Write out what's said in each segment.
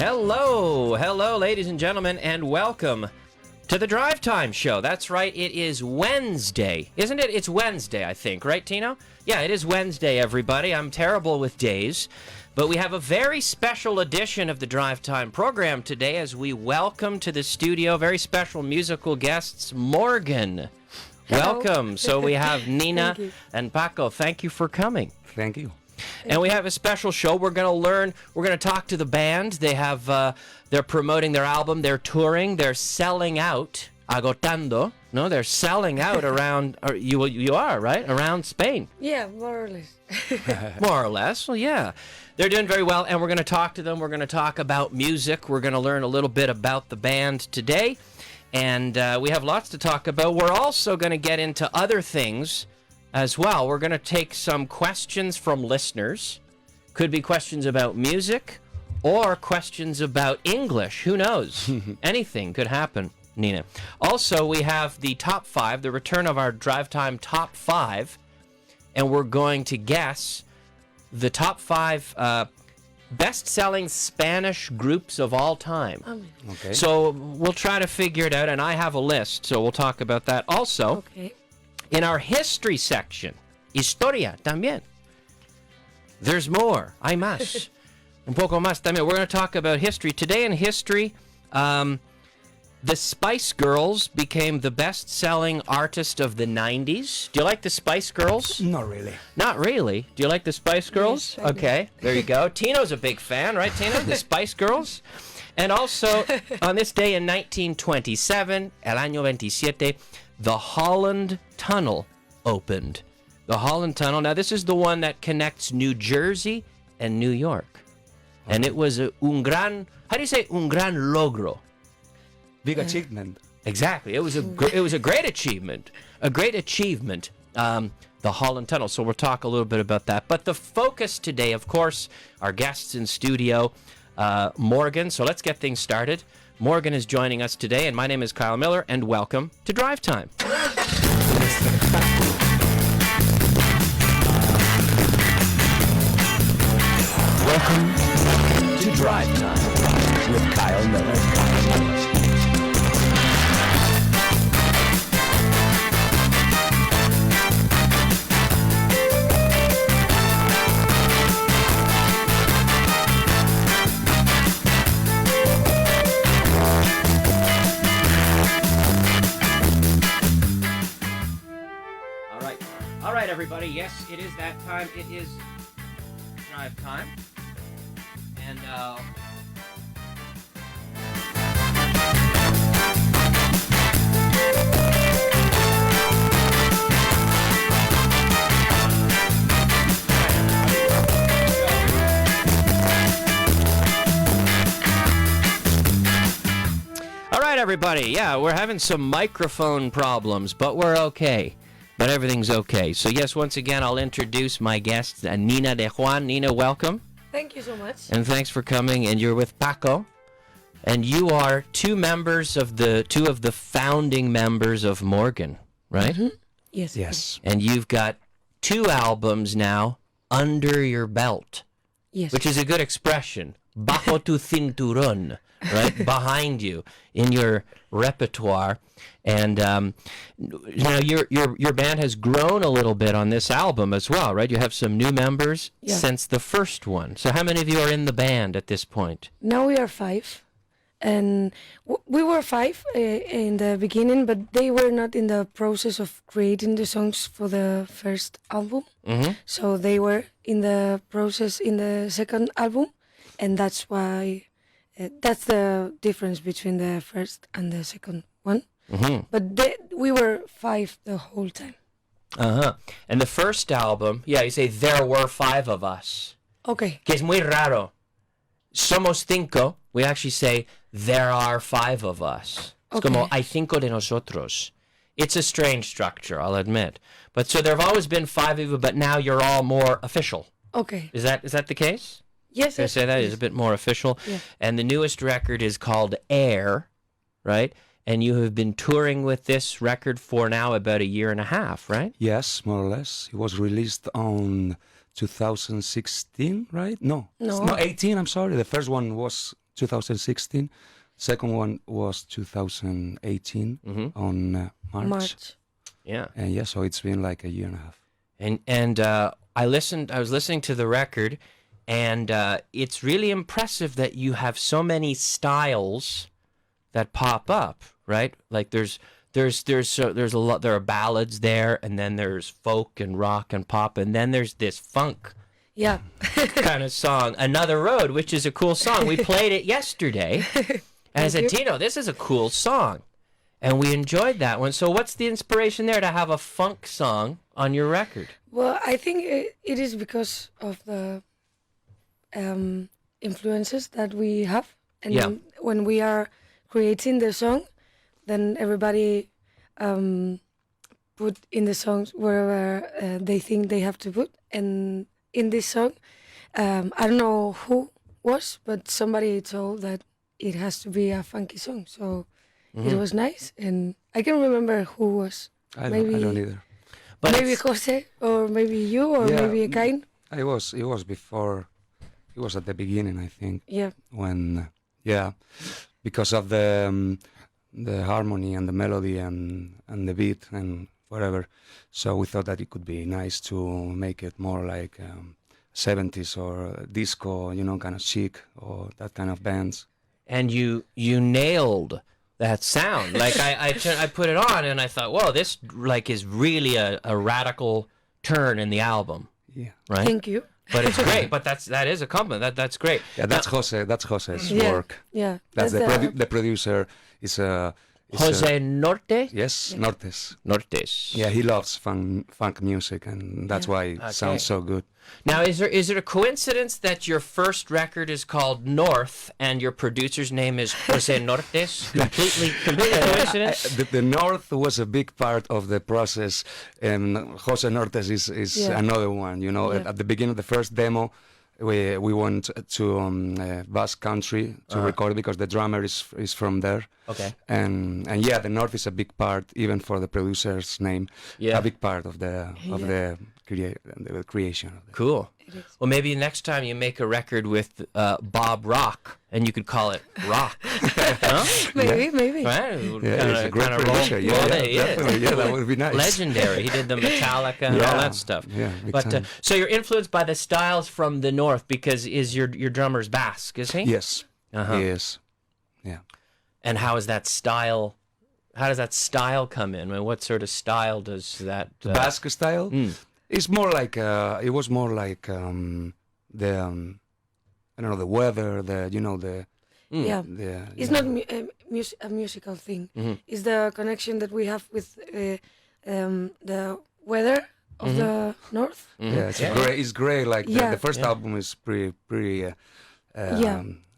Hello, ladies and gentlemen, and welcome to the Drive Time Show. That's right, it is Wednesday, isn't it? It's Wednesday, I think, right, Tino? Yeah, it is Wednesday, everybody. I'm terrible with days, but we have a very special edition of the Drive Time program today as we welcome to the studio very special musical guests, Morgan. Hello. Welcome. So we have Nina and Paco. Thank you for coming. Thank you. And we have a special show. We're going to talk to the band. They have, they're promoting their album. They're touring. They're selling out. Agotando. No, they're selling out around, or you are, right? Around Spain. Yeah, more or less. More or less. Well, yeah. They're doing very well, and we're going to talk to them. We're going to talk about music. We're going to learn a little bit about the band today. And we have lots to talk about. We're also going to get into other things as well. We're going to take some questions from listeners. Could be questions about music or questions about English. Who knows? Anything could happen, Nina. Also, we have the top 5, the return of our Drive Time top 5, and we're going to guess the top 5 best-selling Spanish groups of all time. Okay. So we'll try to figure it out, and I have a list, so we'll talk about that. Also, in our history section, historia también. There's more. Hay más. Un poco más también. We're going to talk about history. Today in history, the Spice Girls became the best-selling artist of the 90s. Do you like the Spice Girls? Not really. Not really. Do you like the Spice Girls? Yes, I do. Okay, there you go. Tino's a big fan, right, Tino? The Spice Girls. And also, on this day in 1927, el año 27, the Holland Tunnel opened. The Holland Tunnel. Now, this is the one that connects New Jersey and New York. And it was un gran, how do you say un gran logro? Big achievement. Exactly. It was a great achievement. A great achievement. The Holland Tunnel. So we'll talk a little bit about that. But the focus today, of course, our guests in studio, Morgan. So let's get things started. Morgan is joining us today, and my name is Kyle Miller, and welcome to Drive Time. Welcome to Drive Time with Kyle Miller. All right, everybody. Yes, it is that time. It is Drive Time. And, all right, everybody. Yeah, we're having some microphone problems, but we're okay. But everything's okay. So yes, once again, I'll introduce my guests, Nina de Juan. Nina, welcome. Thank you so much. And thanks for coming. And you're with Paco. And you are two of the founding members of Morgan, right? Mm-hmm. Yes. Yes. And you've got 2 albums now under your belt. Yes. Which is a good expression. Bajo tu cinturón, right? Behind you in your repertoire. And you know, your band has grown a little bit on this album as well, right? You have some new members since the first one. So how many of you are in the band at this point? Now we are 5. And we were 5 in the beginning, but they were not in the process of creating the songs for the first album. Mm-hmm. So they were in the process in the second album. And that's why, that's the difference between the first and the second one. Mm-hmm. But we were 5 the whole time. Uh-huh. And the first album, you say there were 5 of us. Okay. Que es muy raro. Somos 5. We actually say there are 5 of us. Es como hay 5 de nosotros. It's a strange structure, I'll admit. But so there have always been 5 of you, but now you're all more official. Okay. Is that the case? Yes. Can I say that? It's a bit more official. Yeah. And the newest record is called Air, right? And you have been touring with this record for now about 1.5 years, right? Yes, more or less. It was released on 2016, right? No, 18. I'm sorry. The first one was 2016. Second one was 2018 on March. Yeah. And yeah, so it's been like a year and a half. And I was listening to the record, and it's really impressive that you have so many styles that pop up, right? Like there's a lot. There are ballads there, and then there's folk and rock and pop, and then there's this funk Yeah. kind of song, Another Road, which is a cool song. We played it yesterday, and I said, Tino, this is a cool song, and we enjoyed that one. So what's the inspiration there to have a funk song on your record? Well, I think it is because of the influences that we have, and Yeah. when we are creating the song, then everybody put in the songs wherever they think they have to put. And in this song, I don't know who was, but somebody told that it has to be a funky song. So it was nice, and I can't remember who was. I don't either. But maybe it's- Jose, or maybe you, or Yeah, maybe Kain. It was before. It was at the beginning, I think. Yeah. When because of the harmony and the melody and the beat and whatever. So we thought that it could be nice to make it more like 70s or disco, kind of chic or that kind of bands. And you nailed that sound. Like I put it on and I thought, whoa, this like is really a radical turn in the album, Yeah. right? Thank you. But it's great. But that is a compliment. That's great. Yeah, that's Jose. That's Jose's Yeah. work. Yeah. That's the producer. Is Jose Norte? Yes, Nortes. Nortes. Yeah, he loves funk music, and that's why it sounds so good. Now, is it a coincidence that your first record is called North and your producer's name is Jose Nortes? Completely coincidence? The North was a big part of the process, and Jose Nortes is another one. Yeah. At the beginning of the first demo, we went to Basque Country to record it because the drummer is from there. Okay. And yeah, the North is a big part, even for the producer's name. Yeah. A big part of the creation. Of the Cool. Well, maybe next time you make a record with Bob Rock, and you could call it Rock. Huh? Maybe. Right? Yeah, he's a great producer. Definitely. Yeah, that would be nice. Legendary. He did the Metallica and all that stuff. Yeah, big But time. so you're influenced by the styles from the North because your drummer's Basque, is he? Yes, Uh-huh. he is. Yeah. And how is that style? How does that style come in? I mean, what sort of style does that? Basque style. It's more like it was more like the I don't know, the weather, Yeah. the It's not a musical thing. It's the connection that we have with the weather of the north. yeah, it's gray like Yeah. the first album is pretty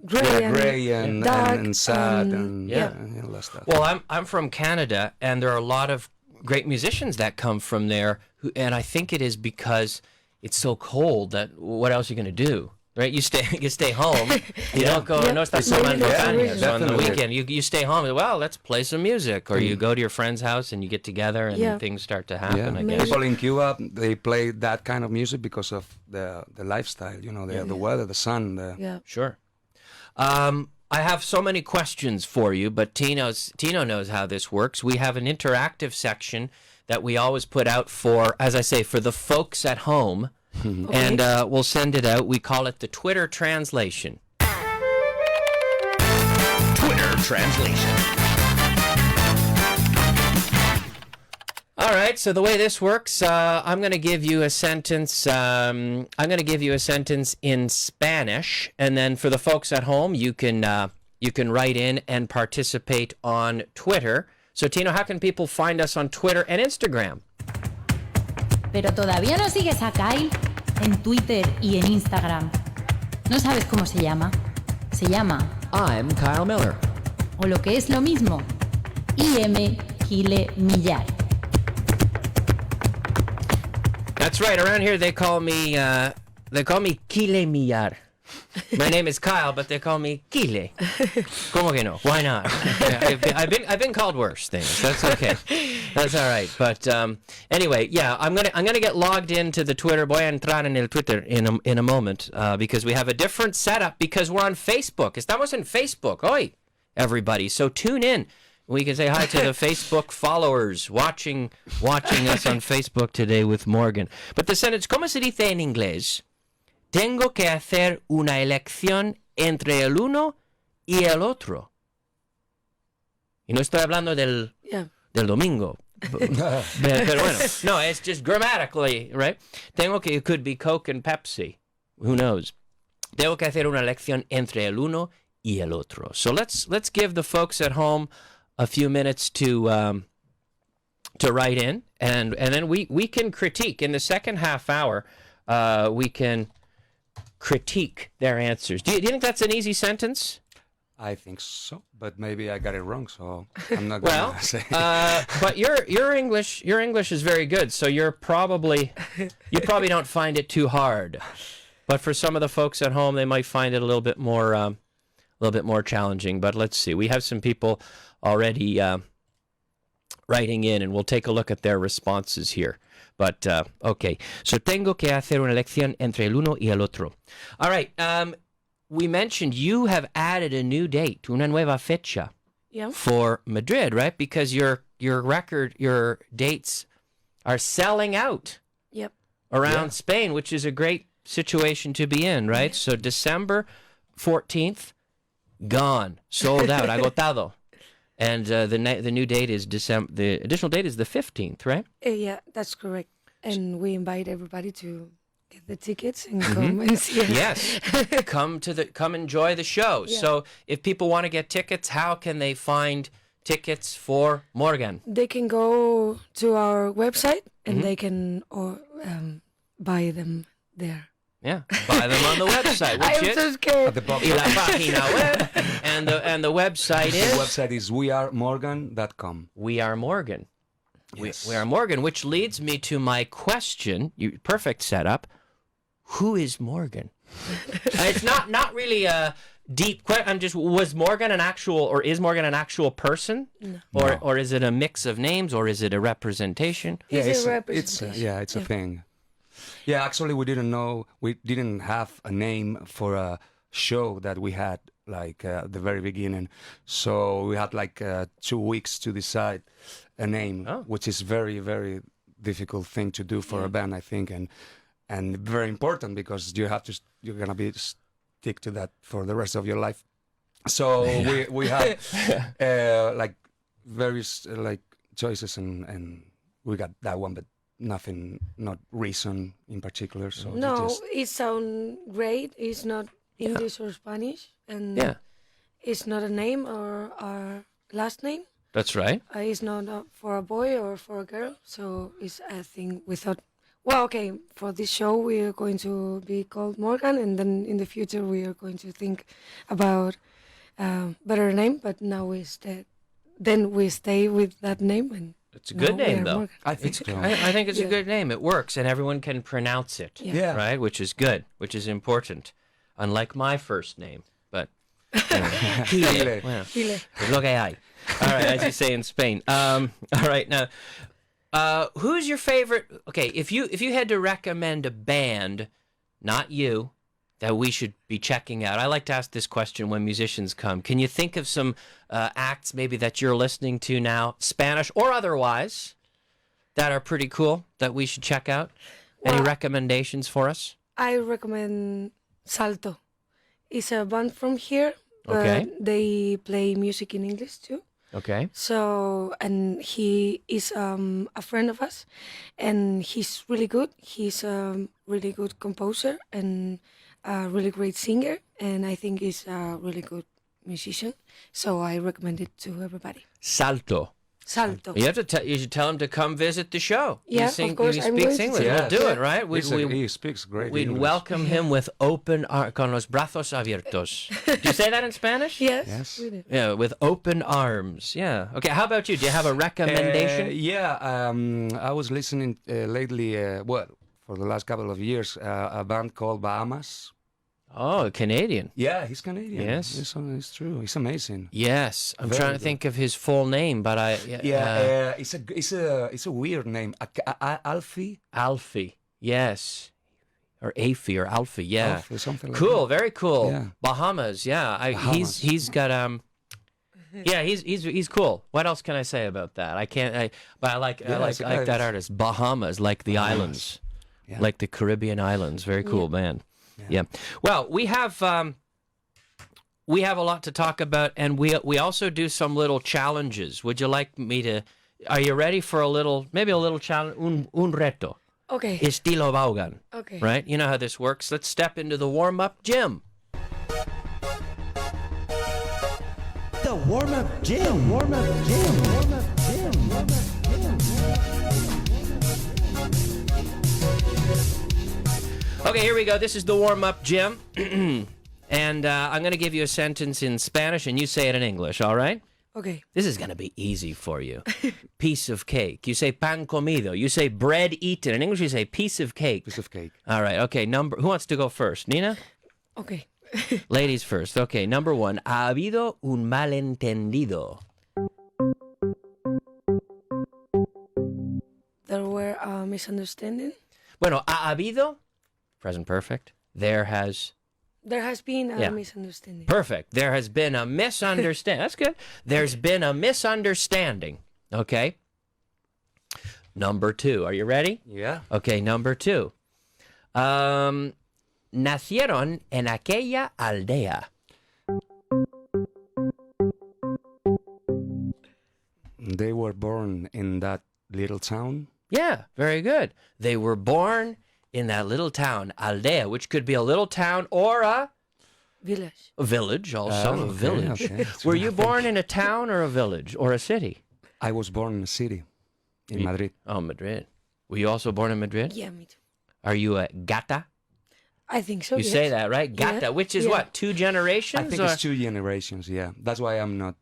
Gray and dark and sad and- and Yeah. and all that stuff. Well, I'm from Canada, and there are a lot of great musicians that come from there, and I think it is because it's so cold that what else are you going to do, right? You stay home. You don't go. Yeah. No estás Maybe tomando that's the cañas. reason. So on the Definitely. weekend, you stay home. Well, let's play some music, or you go to your friend's house and you get together, and Yeah. things start to happen. Yeah, I guess. people in Cuba they play that kind of music because of the lifestyle, the weather, the sun. Yeah. Sure. I have so many questions for you, but Tino knows how this works. We have an interactive section that we always put out for, as I say, for the folks at home, and we'll send it out. We call it the Twitter translation. Twitter translation. All right, so the way this works, I'm going to give you a sentence. I'm going to give you a sentence in Spanish, and then for the folks at home, you can write in and participate on Twitter. So, Tino, how can people find us on Twitter and Instagram? Pero todavía no sigues a Kyle en Twitter y en Instagram. ¿No sabes cómo se llama? Se llama, I'm Kyle Miller. o lo que es lo mismo, IM Gile Millar. That's right. Around here, they call me Kile Millar. My name is Kyle, but they call me Kile. Como que no? Why not? Yeah, I've been called worse things. That's okay. That's all right. But anyway, yeah, I'm gonna get logged into the Twitter. Voy a entrar en el Twitter in a moment because we have a different setup because we're on Facebook. Estamos en Facebook hoy, everybody. So tune in. We can say hi to the Facebook followers watching us on Facebook today with Morgan. But the sentence, ¿cómo se dice en inglés? Tengo que hacer una elección entre el uno y el otro. Y no estoy hablando del domingo. Pero bueno, no, it's just grammatically, right? It could be Coke and Pepsi. Who knows? Tengo que hacer una elección entre el uno y el otro. So let's give the folks at home a few minutes to write in, and then we can critique. In the second half hour, we can critique their answers. Do you think that's an easy sentence? I think so, but maybe I got it wrong, so I'm not going to say. But your English is very good, so you probably don't find it too hard. But for some of the folks at home, they might find it a little bit more challenging. But let's see. We have some people already writing in, and we'll take a look at their responses here. But, okay. So, tengo que hacer una elección entre el uno y el otro. All right. We mentioned you have added a new date, una nueva fecha for Madrid, right? Because your dates are selling out around Spain, which is a great situation to be in, right? So, December 14th, gone, sold out, agotado. And the new date is December. The additional date is the 15th, right? Yeah, that's correct. And we invite everybody to get the tickets and come and see us. Yes, come enjoy the show. Yeah. So if people want to get tickets, how can they find tickets for Morgan? They can go to our website and they can buy them there. Yeah, buy them on the website. I'm so scared. Y la página web, and the website is? The website is wearemorgan.com. We Are Morgan. Yes. We Are Morgan, which leads me to my question. Perfect setup. Who is Morgan? It's not really a deep question. Was Morgan an actual, or is Morgan an actual person? No. Or is it a mix of names, or is it a representation? It's a representation. It's a thing. Yeah, actually, we didn't have a name for a show that we had at the very beginning. So we had 2 weeks to decide a name, which is very, very difficult thing to do for a band, I think, and very important because you're gonna be stick to that for the rest of your life. So we had various choices, and we got that one, but not reason in particular. So it sounds great. It's not English or Spanish, and it's not a name or our last name. That's right. It's not for a boy or for a girl. So it's a thing we thought, well, okay, for this show we are going to be called Morgan, and then in the future we are going to think about better name. But now we stay with that name, and it's a good name, though. Morgan. I think so. I think it's a good name. It works, and everyone can pronounce it. Yeah. Right, which is good, which is important. Unlike my first name, but Chile. Well, es lo que hay. All right, as you say in Spain. All right, now, who's your favorite? Okay, if you had to recommend a band, not you, that we should be checking out. I like to ask this question when musicians come. Can you think of some acts maybe that you're listening to now, Spanish or otherwise, that are pretty cool that we should check out? Any recommendations for us? I recommend Salto. It's a band from here, but they play music in English too. Okay. So, and he is a friend of us, and he's really good. He's a really good composer and a really great singer, and I think he's a really good musician. So I recommend it to everybody. Salto. You have to you should tell him to come visit the show. Yeah, of course. He speaks English. Yes. We'll do it, right? He speaks great We'd English. welcome him with open con los brazos abiertos. Do you say that in Spanish? Yes. We do. Yeah, with open arms. Yeah. Okay. How about you? Do you have a recommendation? I was listening lately. For the last couple of years, a band called Bahamas. Oh, Canadian. Yeah, he's Canadian. Yes. It's true. He's amazing. Yes, I'm Very trying to good. think of his full name, but It's a weird name. Alfie. Alfie. Yes, or Afie or Alfie. Yeah, Alfie, something like cool. that. Very cool. Yeah. Bahamas. Yeah, Bahamas. he's got Yeah, he's cool. What else can I say about that? I can't. But I like that artist. Bahamas, like the islands, Yeah. like the Caribbean islands. Very cool band. Yeah. Well, we have a lot to talk about, and we also do some little challenges. Would you like me to? Are you ready for maybe a little challenge? Un reto. Okay. Estilo Vaughan. Okay. Right? You know how this works. Let's step into the warm-up gym. The warm-up gym. Warm-up gym. Warm-up gym. Warm-up gym. Okay, here we go. This is the warm-up gym. And I'm going to give you a sentence in Spanish, and you say it in English, all right? Okay. This is going to be easy for you. Piece of cake. You say pan comido. You say bread eaten. In English, you say piece of cake. Piece of cake. All right, okay. Who wants to go first? Nina? Okay. Ladies first. Okay, number one. Ha habido un malentendido. There were a misunderstanding. Bueno, ha habido, present perfect. There has been a Yeah. misunderstanding. Perfect. There has been a misunderstanding. That's good. There's been a misunderstanding. Okay. Number two. Are you ready? Yeah. Okay, number two. Nacieron en aquella aldea. They were born in that little town. Yeah, very good. They were born in that little town, aldea, which could be a little town or a Village. village also. A Okay, village. okay. Were you born in a town or a village or a city? I was born in a city, in Madrid. Oh, Madrid. Were you also born in Madrid? Yeah, me too. Are you a gata? I think so. You yes. say that, right? Gata, Yeah, which is yeah. what, 2 generations? I think or- it's 2 generations. Yeah, that's why I'm not.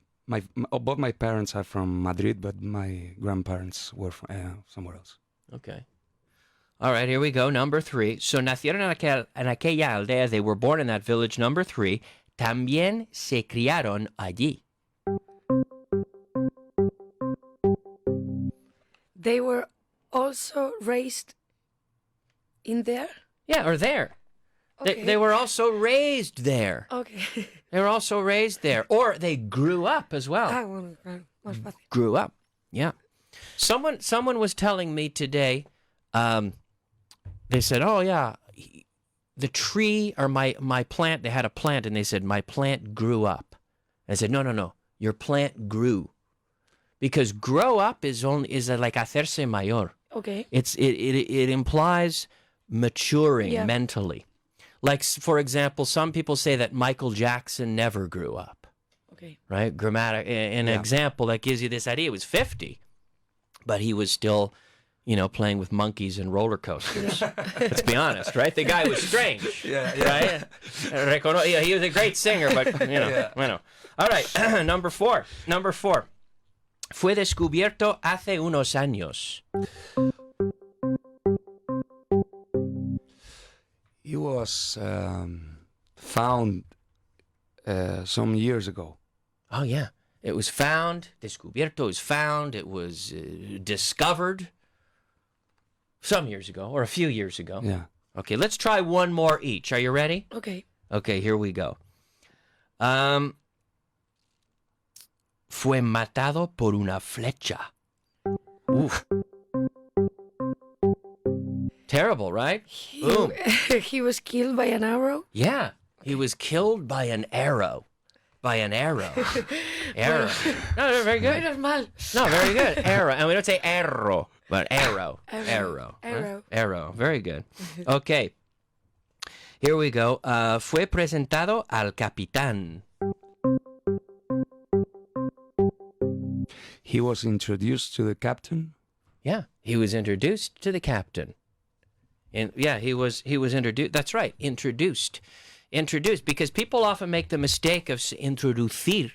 Both my parents are from Madrid, but my grandparents were from, somewhere else. Okay. All right, here we go. Number 3. So, nacieron en aquella aldea. They were born in that village. Number 3. También se criaron allí. They were also raised in there. Yeah, or there. Okay. They were also raised there. Okay. They were also raised there. Or they grew up as well. Bueno, claro, más fácil. Grew up. Yeah. Someone was telling me today, they said, oh, yeah, the tree or my plant, they had a plant, and they said, my plant grew up. And I said, no, your plant grew. Because grow up is like hacerse mayor. Okay. It implies maturing Yeah. mentally. Like, for example, some people say that Michael Jackson never grew up. Okay. Right? An Yeah. example that gives you this idea. He was 50, but he was still, playing with monkeys and roller coasters. Let's be honest, right? The guy was strange. Right? He was a great singer, but, bueno. All right, number 4. Fue descubierto hace unos años. He was found some years ago. Oh, yeah. It was found. Descubierto is found. It was discovered some years ago, or a few years ago. Yeah. Okay, let's try one more each. Are you ready? Okay. Okay, here we go. Fue matado por una flecha. Oof. Terrible, right? Boom. He was killed by an arrow. Yeah, he was killed by an arrow. Arrow. No, very good. Menos mal. No, very good. Arrow. And we don't say arrow, but arrow. Arrow. Right? Arrow. Arrow. Very good. Okay. Here we go. Fue presentado al capitán. He was introduced to the captain. Yeah, he was introduced to the captain. And yeah, he was introduced. That's right, introduced, because people often make the mistake of introducir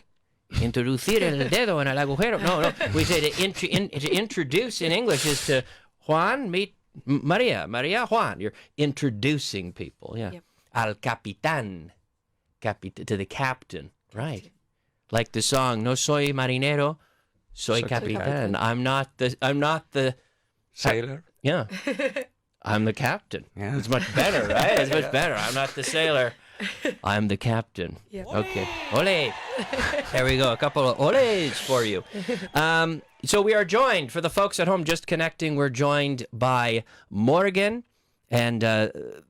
el dedo en el agujero. No, we say to introduce in English is to Juan meet Maria, Juan. You're introducing people. Yeah. Yep. Al capitán. To the captain. Right. Like the song, No soy marinero, soy capitán. I'm not the Sailor. yeah. I'm the captain. Yeah. It's much better, right? It's much better. I'm not the sailor. I'm the captain. Yeah. Okay. Ole. There we go. A couple of oles for you. So we are joined, for the folks at home just connecting, we're joined by Morgan and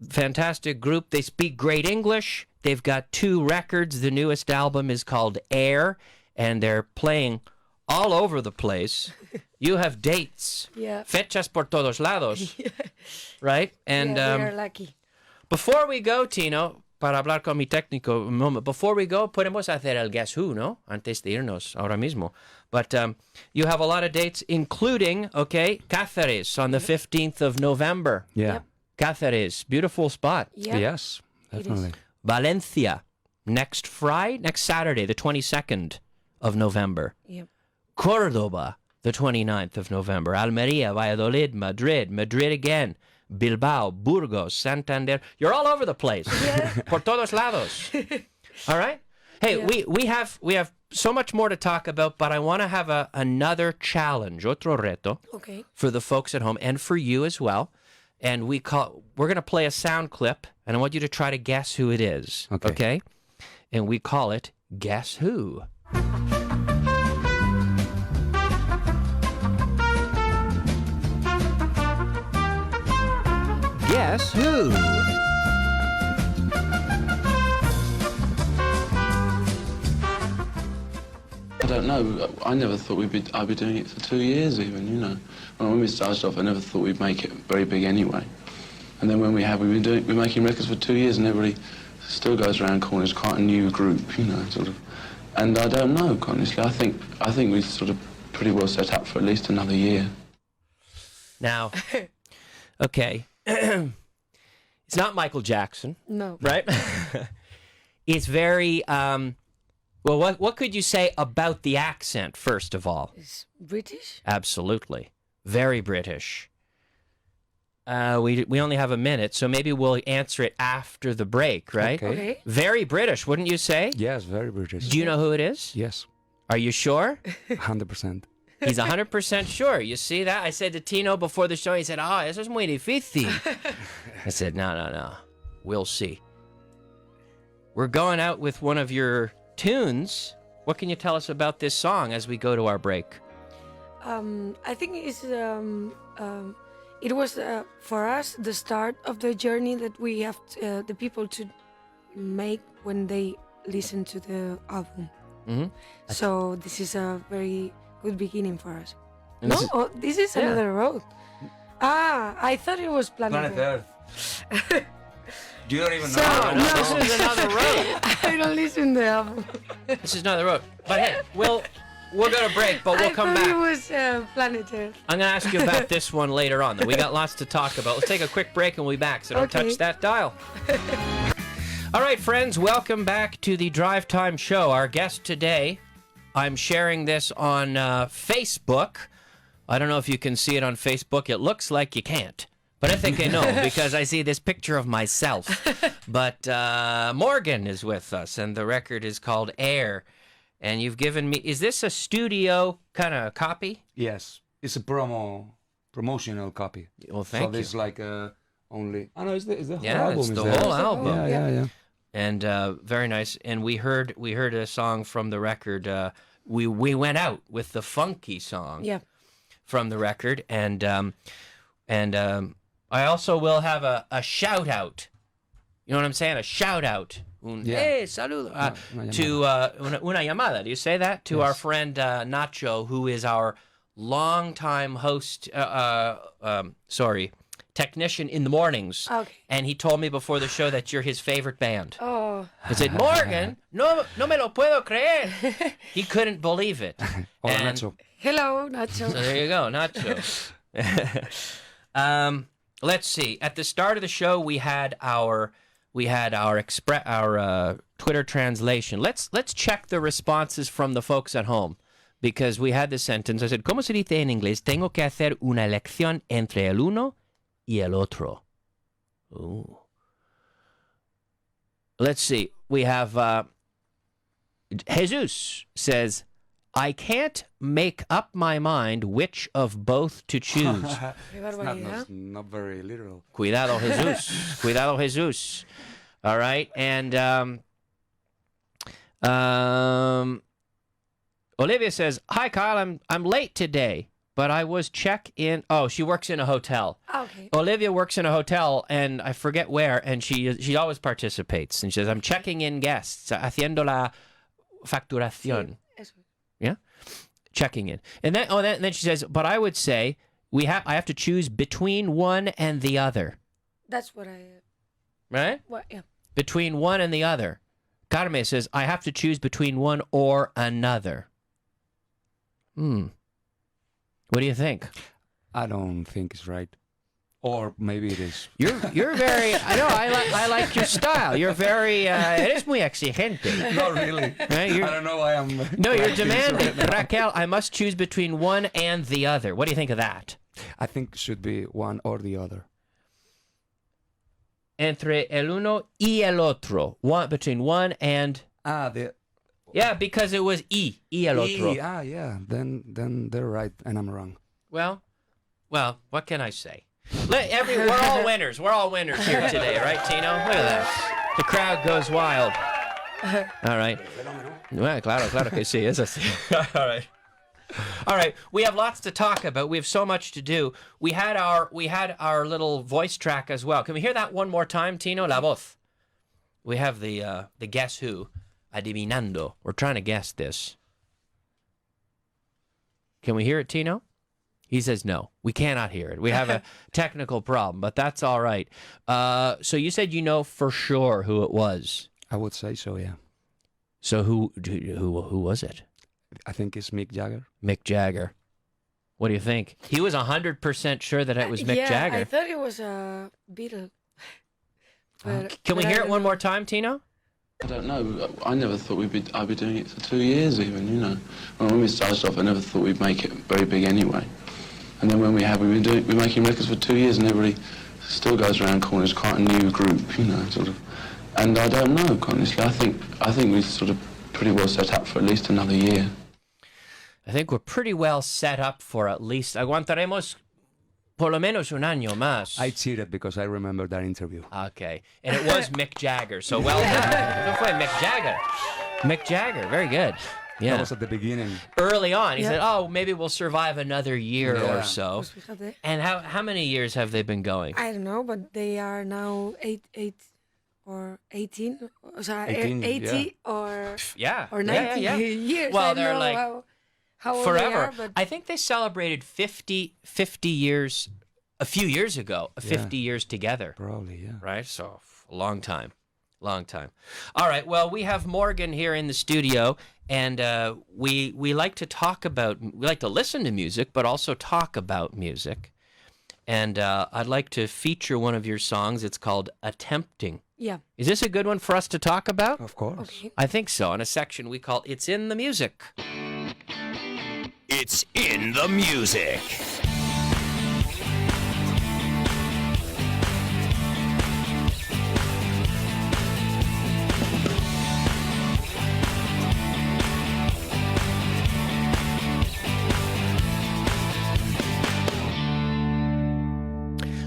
fantastic group. They speak great English. They've got 2 records. The newest album is called Air, and they're playing all over the place. You have dates. Yeah. Fechas por todos lados. Right? And Yeah, we are lucky. before we go, Tino, para hablar con mi técnico un moment, before we go, podemos hacer el Guess Who, ¿no? Antes de irnos ahora mismo. But you have a lot of dates, including, okay, Cáceres on the 15th of November. Yeah. Yep. Cáceres, beautiful spot. Yeah. Yes, definitely. Valencia, next Saturday, the 22nd of November. Yep. Córdoba, the 29th of November. Almería, Valladolid, Madrid again. Bilbao, Burgos, Santander. You're all over the place. Por todos lados. All right? Hey, Yeah. we have so much more to talk about, but I want to have another challenge, otro reto, Okay. for the folks at home and for you as well. And we're going to play a sound clip, and I want you to try to guess who it is. Okay. And we call it Guess Who. Guess Who? I don't know. I never thought I'd be doing it for 2 years even, you know. When we started off, I never thought we'd make it very big anyway. And then when we've been making records for 2 years, and everybody still goes around calling us quite a new group, you know, sort of. And I don't know, honestly. I think we're sort of pretty well set up for at least another year. Now, okay. It's not Michael Jackson, No. right? It's very, well, what could you say about the accent, first of all? It's British. Absolutely. Very British. We only have a minute, so maybe we'll answer it after the break, right? Okay. Okay. Very British, wouldn't you say? Yes, very British. Do you know who it is? Yes, Are you sure? 100%. He's 100% sure. You see that? I said to Tino before the show, he said, eso es muy difícil. I said, no. We'll see. We're going out with one of your tunes. What can you tell us about this song as we go to our break? I think it was for us the start of the journey that we have the people to make when they listen to the album. Mm-hmm. So this is a very good beginning for us. And No, this is- this is yeah. another road. I thought it was Planet Earth. You don't even So, No, no. this is another road. I don't listen to the album. This is another road. But hey, we'll go to break, but we'll I come thought back. it was Planet Earth. I'm going to ask you about this one later on. We got lots to talk about. Let's take a quick break and we'll be back, so don't Okay. touch that dial. All right, friends, welcome back to the Drive Time Show. Our guest today, I'm sharing this on Facebook. I don't know if you can see it on Facebook. It looks like you can't. But I think I know because I see this picture of myself. But Morgan is with us, and the record is called Air. And you've given me, is this a studio kind of copy? Yes, it's a promotional copy. Well, thank so there's like only. Oh no, it's the whole Yeah, album. it's is the there. whole album. Yeah. And very nice. And we heard a song from the record. We went out with the funky song Yeah. from the record, and I also will have a shout out. You know what I'm saying? A shout out. Hey, saludo. Una To una llamada. Do you say that? To our friend Nacho, who is our longtime host. Technician in the mornings. Okay. And he told me before the show that you're his favorite band. Oh, I said, Morgan, no me lo puedo creer. He couldn't believe it. Hola, And- Nacho. hello, Nacho. So there you go, Nacho. Let's see. At the start of the show, we had our Twitter translation. Let's check the responses from the folks at home, because we had this sentence. I said, ¿Cómo se dice en inglés? Tengo que hacer una elección entre el uno y el otro. Ooh. let's see. We have Jesus says, I can't make up my mind which of both to choose. Qué barbaridad. Not very literal. Cuidado, Jesus. Cuidado, Jesus. All right. And Olivia says, hi, Kyle. I'm late today, but I was check-in. Oh, she works in a hotel. Okay. Olivia works in a hotel, and I forget where, and she always participates. And she says, I'm checking in guests, haciendo la facturación. Eso. Yeah? Checking in. And then she says, but I would say I have to choose between one and the other. That's what I. Right? What? Yeah. Between one and the other. Carme says, I have to choose between one or another. What do you think? I don't think it's right. Or maybe it is. You're very. I know. I like your style. You're very. Eres muy exigente. Not really. Right? I don't know why I'm. No, you're like this demanding. right now. Raquel, I must choose between one and the other. What do you think of that? I think it should be one or the other. Entre el uno y el otro. Between one and. Yeah, because it was el otro. Yeah. Then they're right, and I'm wrong. Well, what can I say? We're all winners. We're all winners here today, right, Tino? Look at that. The crowd goes wild. All right. Well, claro que sí, es así. All right. We have lots to talk about. We have so much to do. We had our little voice track as well. Can we hear that one more time, Tino? La voz. We have the guess who, adivinando. We're trying to guess this. Can we hear it, Tino? He says no. We cannot hear it. We have a technical problem, but that's all right. So you said you know for sure who it was. I would say so, yeah. So who was it? I think it's Mick Jagger. Mick Jagger. What do you think? He was 100% sure that it was Mick Jagger. I thought it was a Beatle. Can we hear it one more time, Tino? I don't know. I never thought I'd be doing it for 2 years even, you know. When we started off, I never thought we'd make it very big anyway. And then when we're making records for 2 years, and everybody still goes around calling us quite a new group, you know, sort of. And I don't know, honestly. I think we're sort of pretty well set up for at least another year. I think we're pretty well set up for at least. Aguantaremos por lo menos un año más. I cheated because I remember that interview. Okay. And it was Mick Jagger, so well done. No fue Mick Jagger. Mick Jagger, very good. Yeah. That was at the beginning. Early on, he Yeah. said, "Oh, maybe we'll survive another year or Yeah. so." Pues fíjate. And how many years have they been going? I don't know, but they are now 8 or 18. O sea, 18, 80 or Yeah. 90 yeah. years. Well, I don't they're know like how old forever. they are, but I think they celebrated 50 years a few years ago. 50 years together. Probably, yeah. Right? So a long time. All right. Well, we have Morgan here in the studio, and we like to listen to music, but also talk about music. And I'd like to feature one of your songs. It's called Attempting. yeah. Is this a good one for us to talk about? Of course. Okay. I think so. In a section we call It's in the Music. It's in the music.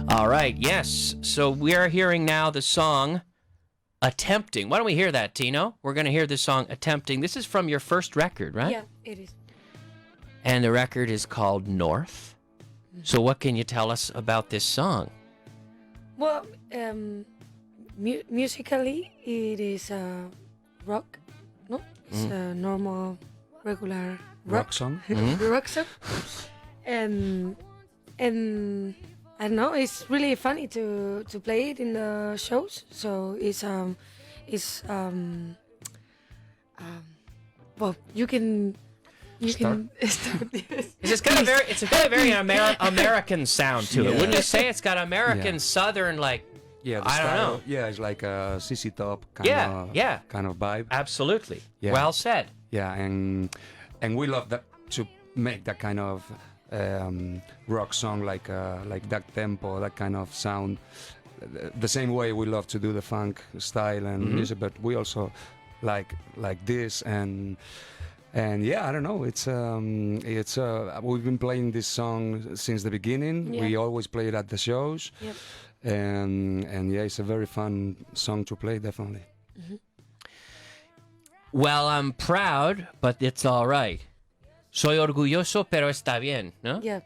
All right. Yes. So we are hearing now the song Attempting. Why don't we hear that, Tino? We're going to hear the song Attempting. This is from your first record, right? Yeah, it is. And the record is called North. So what can you tell us about this song? Well, musically, it is rock. No, it's a normal, regular Rock song. rock song. And I don't know. It's really funny to play it in the shows. So well, you can start. Yes. It's got a very American sound to it. Yeah. Wouldn't you say it's got American Yeah. Southern Yeah, the I don't style. know. Yeah, it's like a CC Top kind of vibe. Absolutely. Yeah. Well said. Yeah, and we love that to make that kind of rock song like that tempo, that kind of sound. the same way we love to do the funk style and music, but we also like this and yeah, I don't know. It's we've been playing this song since the beginning. Yeah. We always play it at the shows, Yep. and yeah, it's a very fun song to play, definitely. Well, I'm proud, but it's all right. Soy orgulloso, pero está bien, no? Yeah.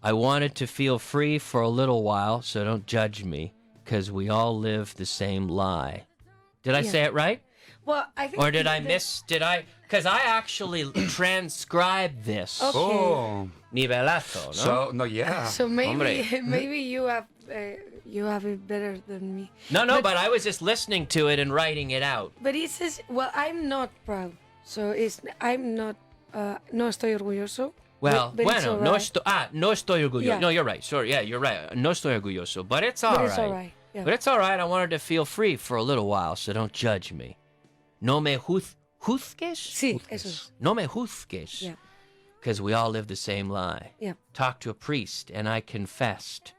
I wanted to feel free for a little while, so don't judge me, because we all live the same lie. Did I Yeah. say it right? Well, I think. Or did I miss? Because I actually transcribed this. Okay. Oh, Nivelazo, no? so no, yeah. So maybe Hombre. maybe you have it better than me. No, but I was just listening to it and writing it out. But it says, well, I'm not proud. So I'm not. No estoy orgulloso. Well, but it's bueno, all no right. estoy orgulloso. Yeah. No, you're right. Sorry, yeah, you're right. No estoy orgulloso, but it's all But right. it's all right. Yeah. But it's all right. I wanted to feel free for a little while, so don't judge me. No me juzgues? Sí, eso es. No me juzgues. Yeah. Because we all live the same lie. Yeah. Talked to a priest, and I confessed.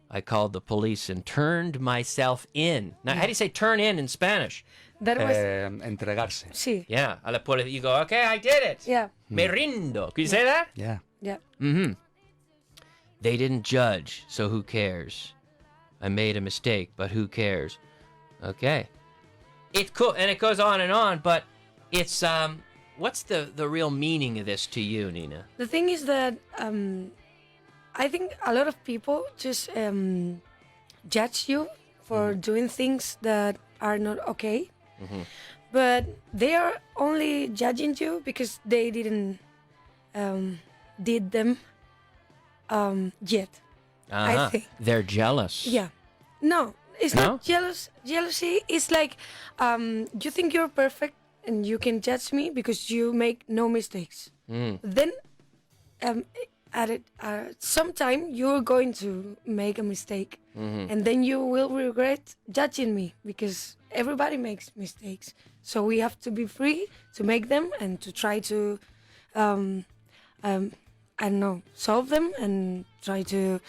I called the police and turned myself in. Now, how do you say turn in Spanish? That was. Entregarse. Sí. Yeah, I put it. You go, okay, I did it. Yeah. Me rindo. Can you say that? Yeah. Yeah. Mm-hmm. They didn't judge, so who cares? I made a mistake, but who cares? Okay. It's cool, and it goes on, but it's, what's the real meaning of this to you, Nina? The thing is that I think a lot of people just judge you for doing things that are not okay. But they are only judging you because they didn't did them yet. I think. They're jealous. Yeah. No, it's No? not jealousy is like you think you're perfect and you can judge me because you make no mistakes. Then at some time you're going to make a mistake, and then you will regret judging me because everybody makes mistakes. So we have to be free to make them and to try to I don't know, solve them and try to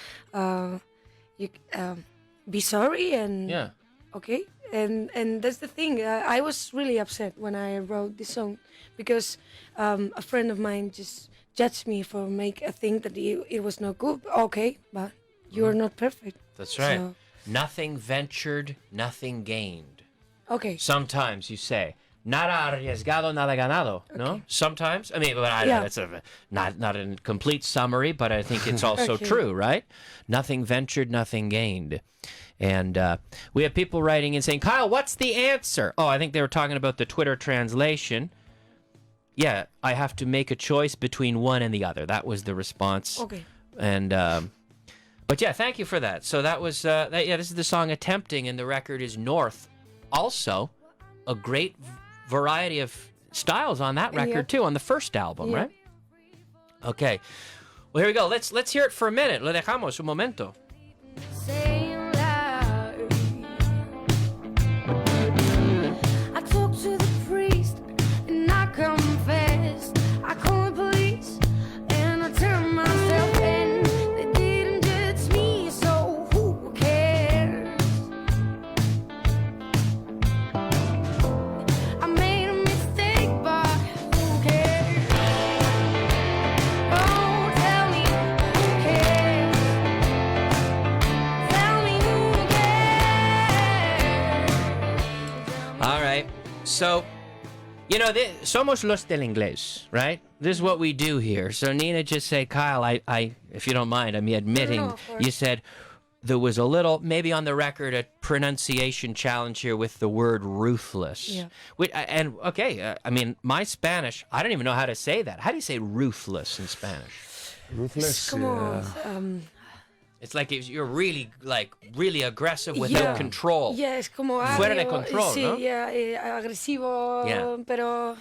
be sorry and Yeah. okay. And that's the thing. I was really upset when I wrote this song because a friend of mine just judged me for make a thing that it was not good. Okay, but you're not perfect. That's right. So, Nothing ventured, nothing gained. okay. Sometimes you say, nada arriesgado, nada ganado. No? Okay. Sometimes. I mean, but Yeah. that's not a complete summary, but I think it's also Okay. true, right? Nothing ventured, nothing gained. And we have people writing and saying, Kyle, what's the answer? Oh, I think they were talking about the Twitter translation. Yeah, I have to make a choice between one and the other. That was the response. Okay. And but yeah, thank you for that. So that was this is the song Attempting, and the record is North. Also, a great variety of styles on that record Yep. too, on the first album, Yep. right? Okay. Well, here we go. Let's hear it for a minute. Lo dejamos un momento. I talked to the priest and I confessed. I called the police and I turned myself in. They didn't judge me, so who cares? I made a mistake, but who cares? Oh, tell me who cares? Tell me who cares? All right. So, you know, somos los del inglés, right? This is what we do here. So Nina just said, Kyle, I if you don't mind, I'm admitting, No, of course. you said there was a little, maybe on the record, a pronunciation challenge here with the word ruthless. Yeah. I mean, my Spanish, I don't even know how to say that. How do you say ruthless in Spanish? Ruthless. Como, It's like if you're really aggressive without control. Yeah, es como Fuera de algo- control, sí, ¿no? yeah, agresivo, Yeah. pero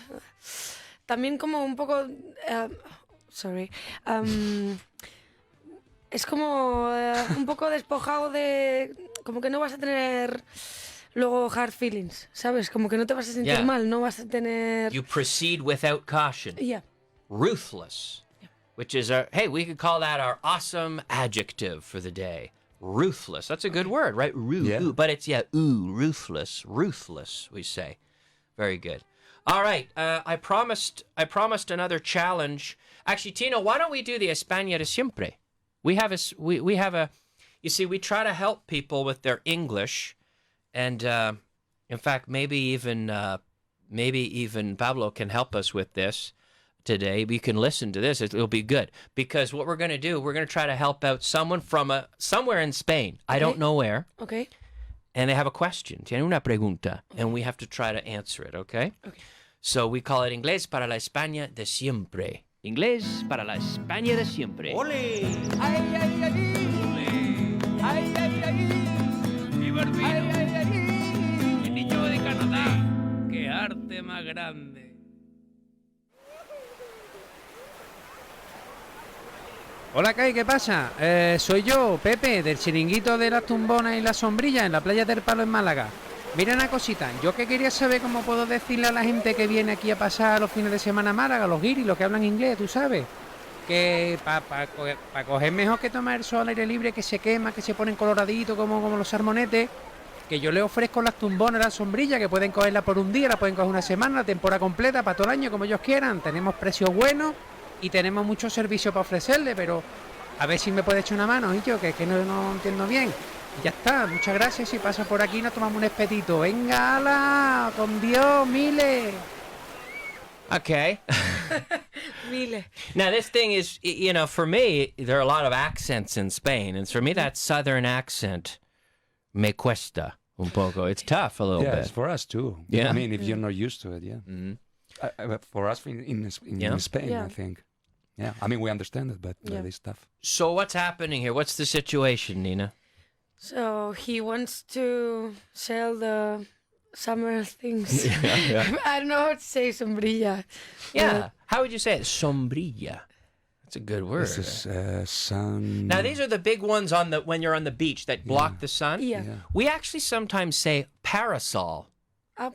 también como un poco, sorry, es como un poco despojado de, como que no vas a tener luego hard feelings, ¿sabes? Como que no te vas a sentir Yeah. mal, no vas a tener, You proceed without caution. yeah, Ruthless, which is hey, we could call that our awesome adjective for the day. Ruthless. That's a good word, right? Yeah. But it's, ruthless. Ruthless, we say. Very good. All right. I promised another challenge. Actually, Tino, why don't we do the España de siempre? We have a, you see, we try to help people with their English, and in fact, maybe even Pablo can help us with this today. We can listen to this; it'll be good, because what we're going to do, we're going to try to help out someone from somewhere in Spain. I don't know where. Okay. And they have a question. Tiene una pregunta, and we have to try to answer it. Okay. Okay. So we call it Inglés para la España de siempre. Inglés para la España de siempre. ¡Ole! ¡Ay, ay, ay! ¡Ay, ay, ay! ¡Mi barbino! ¡Ay, ay, ay! ¡El niño de Canadá! ¡Qué arte más grande! Hola, Kai, ¿qué pasa? Soy yo, Pepe, del chiringuito de las tumbonas y las sombrillas en la playa del Palo en Málaga. Mira una cosita, yo que quería saber cómo puedo decirle a la gente que viene aquí a pasar los fines de semana a Málaga, los guiris, los que hablan inglés, tú sabes, que para coger mejor que tomar el sol al aire libre, que se quema, que se ponen coloraditos como los salmonetes, que yo les ofrezco las tumbonas, las sombrillas, que pueden cogerla por un día, la pueden coger una semana, la temporada completa, para todo el año, como ellos quieran. Tenemos precios buenos y tenemos mucho servicio para ofrecerle, pero a ver si me puede echar una mano, y yo, que no entiendo bien. Ya está, muchas gracias. Si pasa por aquí nos tomamos un espetito. Venga, ala, con Dios, miles. Okay. Mile. Now, this thing is, you know, for me, there are a lot of accents in Spain. And for me, that southern accent me cuesta un poco. It's tough a little Yeah, bit. it's for us too. Yeah. I mean, if you're not used to it, yeah. Mhm. For us in Yeah. Spain, Yeah. I think. Yeah, I mean, we understand it, but Yeah. it's tough. So what's happening here? What's the situation, Nina? So he wants to sell the summer things. I don't know how to say sombrilla. Yeah. How would you say it? Sombrilla. That's a good word. This is sun. Now, these are the big ones when you're on the beach that block the sun. Yeah. Yeah. We actually sometimes say parasol.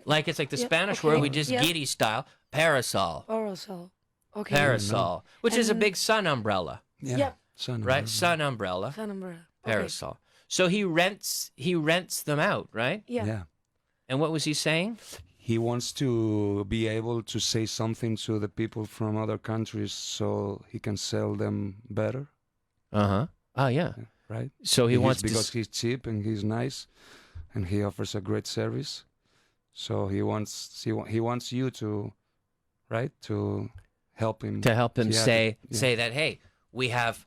Like it's like the Yeah, Spanish okay. word, we just Yeah. giddy style. Parasol. Parasol. Okay. Parasol. Which is a And- big sun umbrella, Yeah. Yeah. Sun. right? Sun umbrella. Sun umbrella. Okay. Parasol. So he rents them out, right? Yeah. Yeah. And what was he saying? He wants to be able to say something to the people from other countries so he can sell them better, Uh-huh. Oh, yeah. right? So he wants because to... he's cheap and he's nice and he offers a great service. So he wants you to, right, to help him. To help him Yeah, say that, hey, we have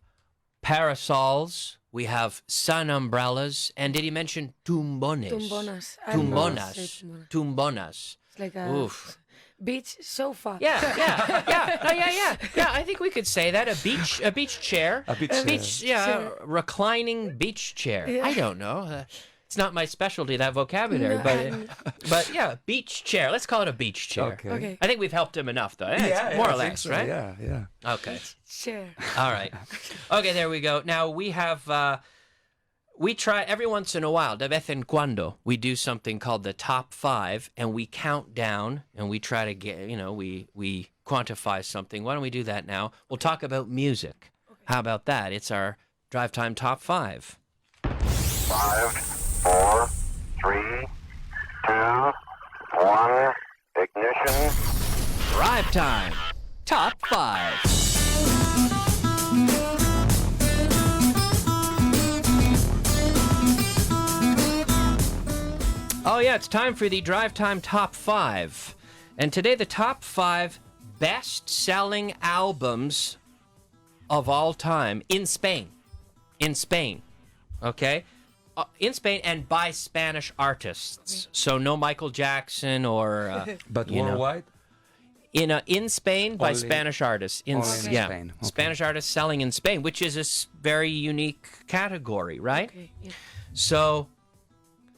parasols, we have sun umbrellas, and did he mention tumbones? Tumbonas. I don't know how to say Tumbonas. tumbonas. Tumbonas. It's like a Oof. beach sofa. Yeah. Oh, yeah. I think we could say that, a beach chair. A beach chair. Reclining beach chair. Yeah. I don't know. It's not my specialty, that vocabulary, No, but yeah, beach chair. Let's call it a beach chair. Okay. Okay. I think we've helped him enough, though. It's more or I think less, so. right? Yeah. Okay. Share. All right. Okay, there we go. Now we have, we try every once in a while, de vez en cuando, we do something called the top 5, and we count down, and we try to get, we quantify something. Why don't we do that now? We'll talk about music. How about that? It's our Drive Time Top 5. 5, 4, 3, 2, 1, ignition. Drive Time Top 5. Oh, yeah, it's time for the Drive Time Top 5. And today, the top 5 best-selling albums of all time in Spain. In Spain, okay? In Spain and by Spanish artists. So no Michael Jackson or... But you know. worldwide? In Spain by Only- Spanish artists. only in Yeah, Spain, okay. Spanish artists selling in Spain, which is a very unique category, right? Okay. Yeah. So,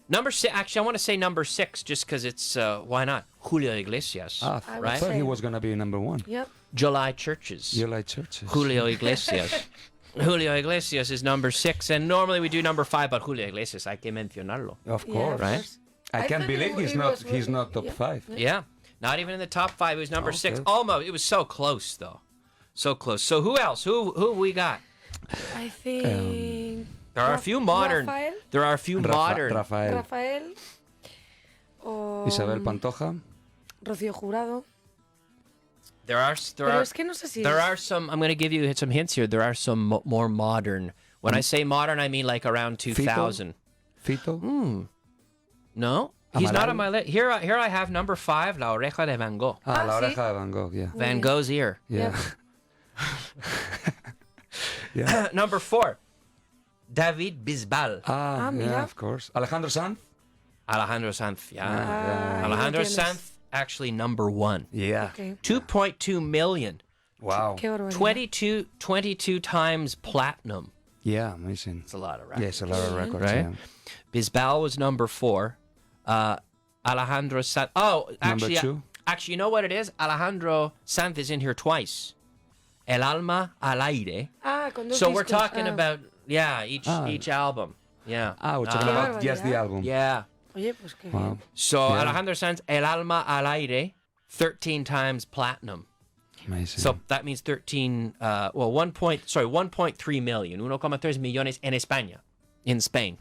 number 6, actually, I want to say number 6 just because it's, why not? Julio Iglesias, I right? thought he say- was going to be number 1. Yep. July Churches. You like churches? Julio Iglesias. Julio Iglesias is number 6, and normally we do number 5, but Julio Iglesias, hay que mencionarlo. Of Yeah, course. of Right? course. I can't thought believe it was he's not top yeah. 5. Yeah, not even in the top 5. It was number 6. Okay. Almost. It was so close, though. So close. So who else? Who we got? I think There are a few modern. Rafael. There are a few modern. Rafael. Rafael. O Isabel Pantoja. Rocío Jurado. There are Pero es que no sé si there es- are some. I'm going to give you some hints here. There are some more modern. When I say modern, I mean like around 2000. Fito. No, he's not Amaral. on my list. Here I have number 5, La Oreja de Van Gogh. Ah, La sí. Oreja de Van Gogh, yeah. Van Gogh's ear. Yeah. Yeah. Number 4, David Bisbal. Ah, mira. yeah, of course. Alejandro Sanz. Alejandro Sanz. Yeah. Ah, Alejandro ahí lo tienes. Sanz, actually number 1. Yeah. Okay. 2.2 million. Wow. Qué barbaridad. 22 times platinum. Yeah, amazing. It's a lot of records. Yes, a lot of records. Right? Yeah. Bisbal was number 4. Alejandro Sanz. Oh, actually, Number 2. actually, you know what it is? Alejandro Sanz is in here twice. El alma al aire. Ah, con dos So we're discos. talking Ah. about each album. Yeah. Ah, we're talking about just the barbaridad. album. Yeah. Oye, pues qué Wow. bien. So Yeah. Alejandro Sanz, El alma al aire, 13 times platinum. Amazing. So that means 1.3 million, 1,3 millones en España, in Spain.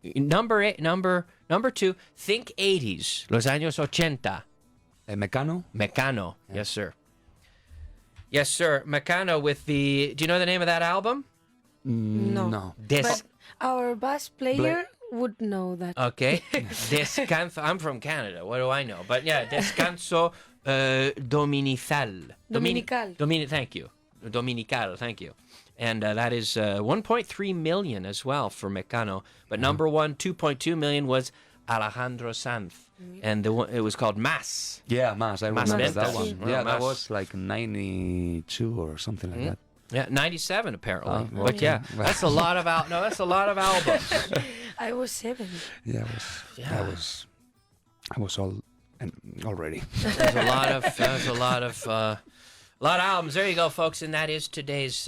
Number 2, think 80s, los años 80. Mecano. Mecano, yes sir. Yes sir, Mecano with the, do you know the name of that album? No. But our bass player would know that. Okay, Descanso, I'm from Canada, what do I know? But yeah, Descanso Dominical. Thank you. Dominical, thank you. And that is 1.3 million as well for Mecano. But number 1, 2.2 million was Alejandro Sanz. And it was called Mas. Yeah, Mas. I Mas remember that Ventas. one. Well, Yeah, that Mas. was like 92 or something like that. Yeah, 97 apparently. Oh, but okay. yeah, that's a lot of that's a lot of albums. I was 7. Yeah, I was all already. There's a lot of albums. There you go, folks, and that is today's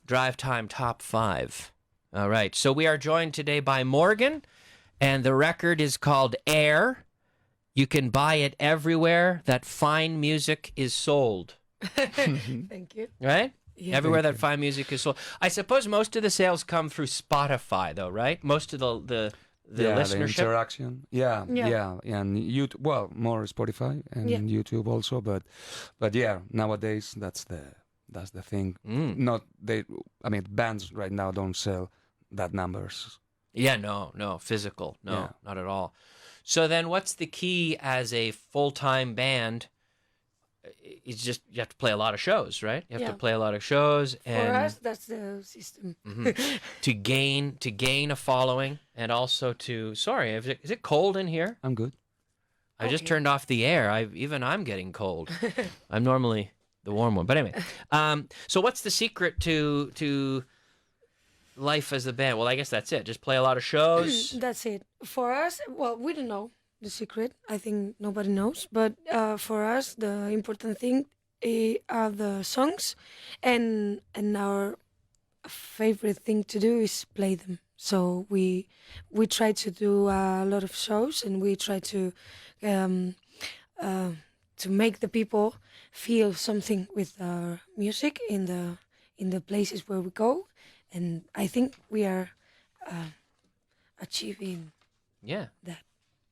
Drive Time Top 5. All right, so we are joined today by Morgan, and the record is called Air. You can buy it everywhere that fine music is sold. Thank you. Right? Yeah. Everywhere that fine music is sold. I suppose most of the sales come through Spotify, though, right? Most of the Yeah, the listenership. interaction. Yeah, and YouTube. Well, more Spotify and YouTube also, but yeah, nowadays that's the thing. Not they. I mean, bands right now don't sell that numbers. Yeah, no, physical, no, Yeah. not at all. So then, what's the key as a full-time band? It's just you have to play a lot of shows, right? You have to play a lot of shows, and For us, that's the system. to gain a following, and also to. Sorry, is it cold in here? I'm good. I just Okay. turned off the air. I'm getting cold. I'm normally the warm one, but anyway. So what's the secret to life as a band? Well, I guess that's it. Just play a lot of shows. That's it. For us, well, we don't know the secret. I think nobody knows. But for us, the important thing are the songs, and our favorite thing to do is play them. So we try to do a lot of shows, and we try to make the people feel something with our music in the places where we go. And I think we are achieving Yeah. that.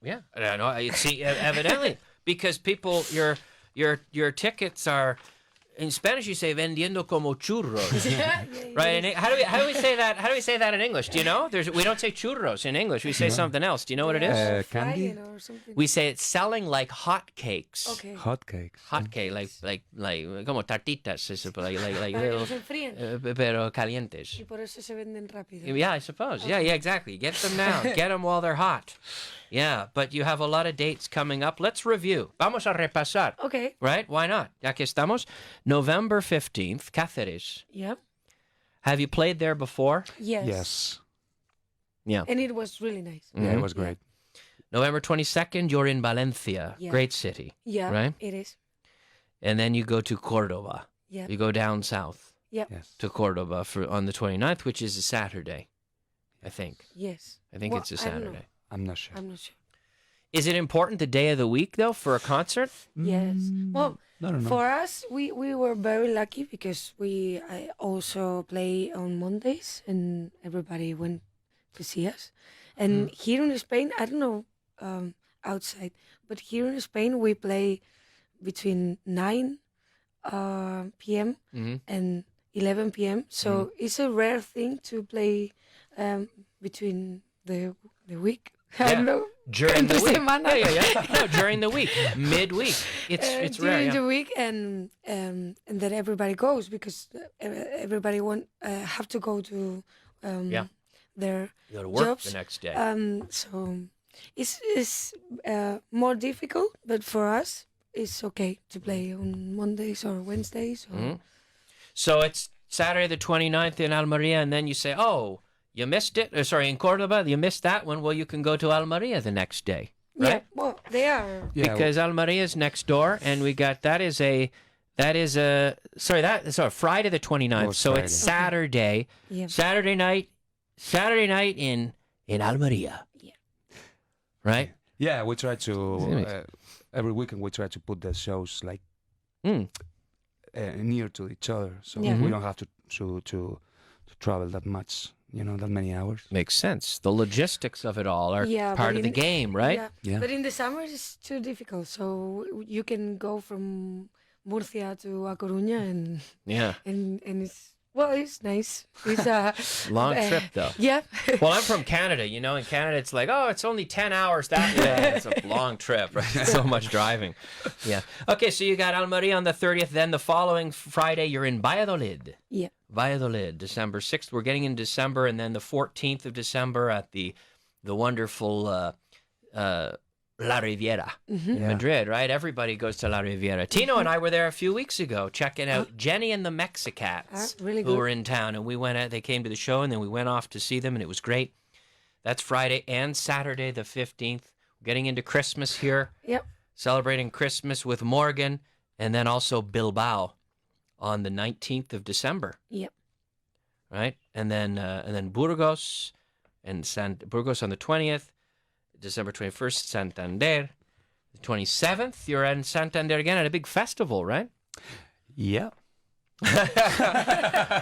Yeah, I know. I see, evidently, because people, your tickets are in Spanish. You say "vendiendo como churros," right? And how do we say that? How do we say that in English? Do you know? We don't say churros in English. We say something else. Do you know what it is? Candy? Flying or something. We say it's selling like hotcakes. Okay. Hotcakes. Hotcake, like como tartitas, like Para que little, no se enfríen. pero calientes. Y por eso se venden rápido. Yeah, I suppose. Yeah, exactly. Get them now. Get them while they're hot. Yeah, but you have a lot of dates coming up. Let's review. Vamos a repasar. Okay. Right? Why not? Ya que estamos. November 15th, Cáceres. Yeah. Have you played there before? Yes. Yes. Yeah. And it was really nice. Yeah, it was great. November 22nd, you're in Valencia. Yeah. Great city. Yeah. Right? It is. And then you go to Córdoba. Yeah. You go down south Yeah. Yes. to Córdoba on the 29th, which is a Saturday, I think. Yes. I think Well, it's a I don't know. Saturday. I'm not sure. I'm not sure. Is it important the day of the week, though, for a concert? Yes. Well, I don't know. for us, we were very lucky because I also play on Mondays and everybody went to see us. And here in Spain, I don't know outside, but here in Spain, we play between 9 p.m. and 11 p.m. So it's a rare thing to play between the week. I don't know. During the Entre week. semana. Yeah. No, during the week, midweek. It's rare. During Yeah. the week, and then everybody goes because everybody have to go to their You go to work jobs. the next day. So it's more difficult, but for us, it's okay to play on Mondays or Wednesdays. Or So it's Saturday the 29th in Almeria, and then you say, oh, you missed it. In Cordoba, you missed that one. Well, you can go to Almeria the next day, right? Yeah, well, they are. Yeah, Because Almeria is next door, and we got Friday the 29th. Oh, So Friday. it's Saturday, Yeah. Saturday night in Almeria. Yeah. Right? Yeah, we try to Nice. every weekend we try to put the shows like Mm. near to each other, so Yeah. we don't have to travel that much, that many hours. Makes sense. The logistics of it all are Yeah, part but of the game, right? Yeah. Yeah. But in the summer it's too difficult. So you can go from Murcia to A Coruña and Yeah. it's nice. It's a Long trip, though. Yeah. Well, I'm from Canada. In Canada, it's like, oh, it's only 10 hours that way. It's a long trip, right? So much driving. Yeah. Okay, so you got Almeria on the 30th. Then the following Friday, you're in Valladolid. Yeah. Valladolid, December 6th. We're getting in December, and then the 14th of December at the wonderful La Riviera, in Madrid, right? Everybody goes to La Riviera. Tino and I were there a few weeks ago checking out Jenny and the Mexicats, really who good. were in town, and we went out. They came to the show, and then we went off to see them, and it was great. That's Friday and Saturday the 15th. We're getting into Christmas here, Yep. celebrating Christmas with Morgan, and then also Bilbao on the 19th of December, Yep. right? And then Burgos Burgos on the 20th. December 21st, Santander. The 27th, you're in Santander again at a big festival, right? Yeah.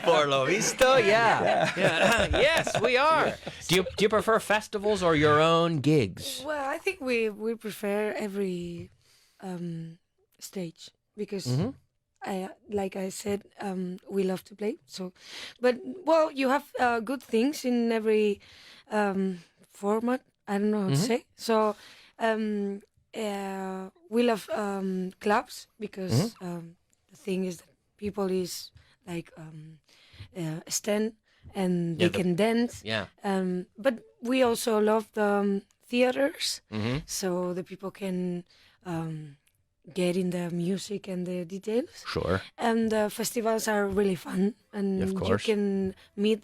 Por lo visto, yeah. Yes, we are. Do you prefer festivals or your own gigs? Well, I think we prefer every stage because like I said, we love to play. So, but well, you have good things in every format. I don't know how to say. So, we love clubs because the thing is that people is like stand and they can dance. Yeah. But we also love the theaters, so the people can get in the music and the details. Sure. And the festivals are really fun, and Of you course. can meet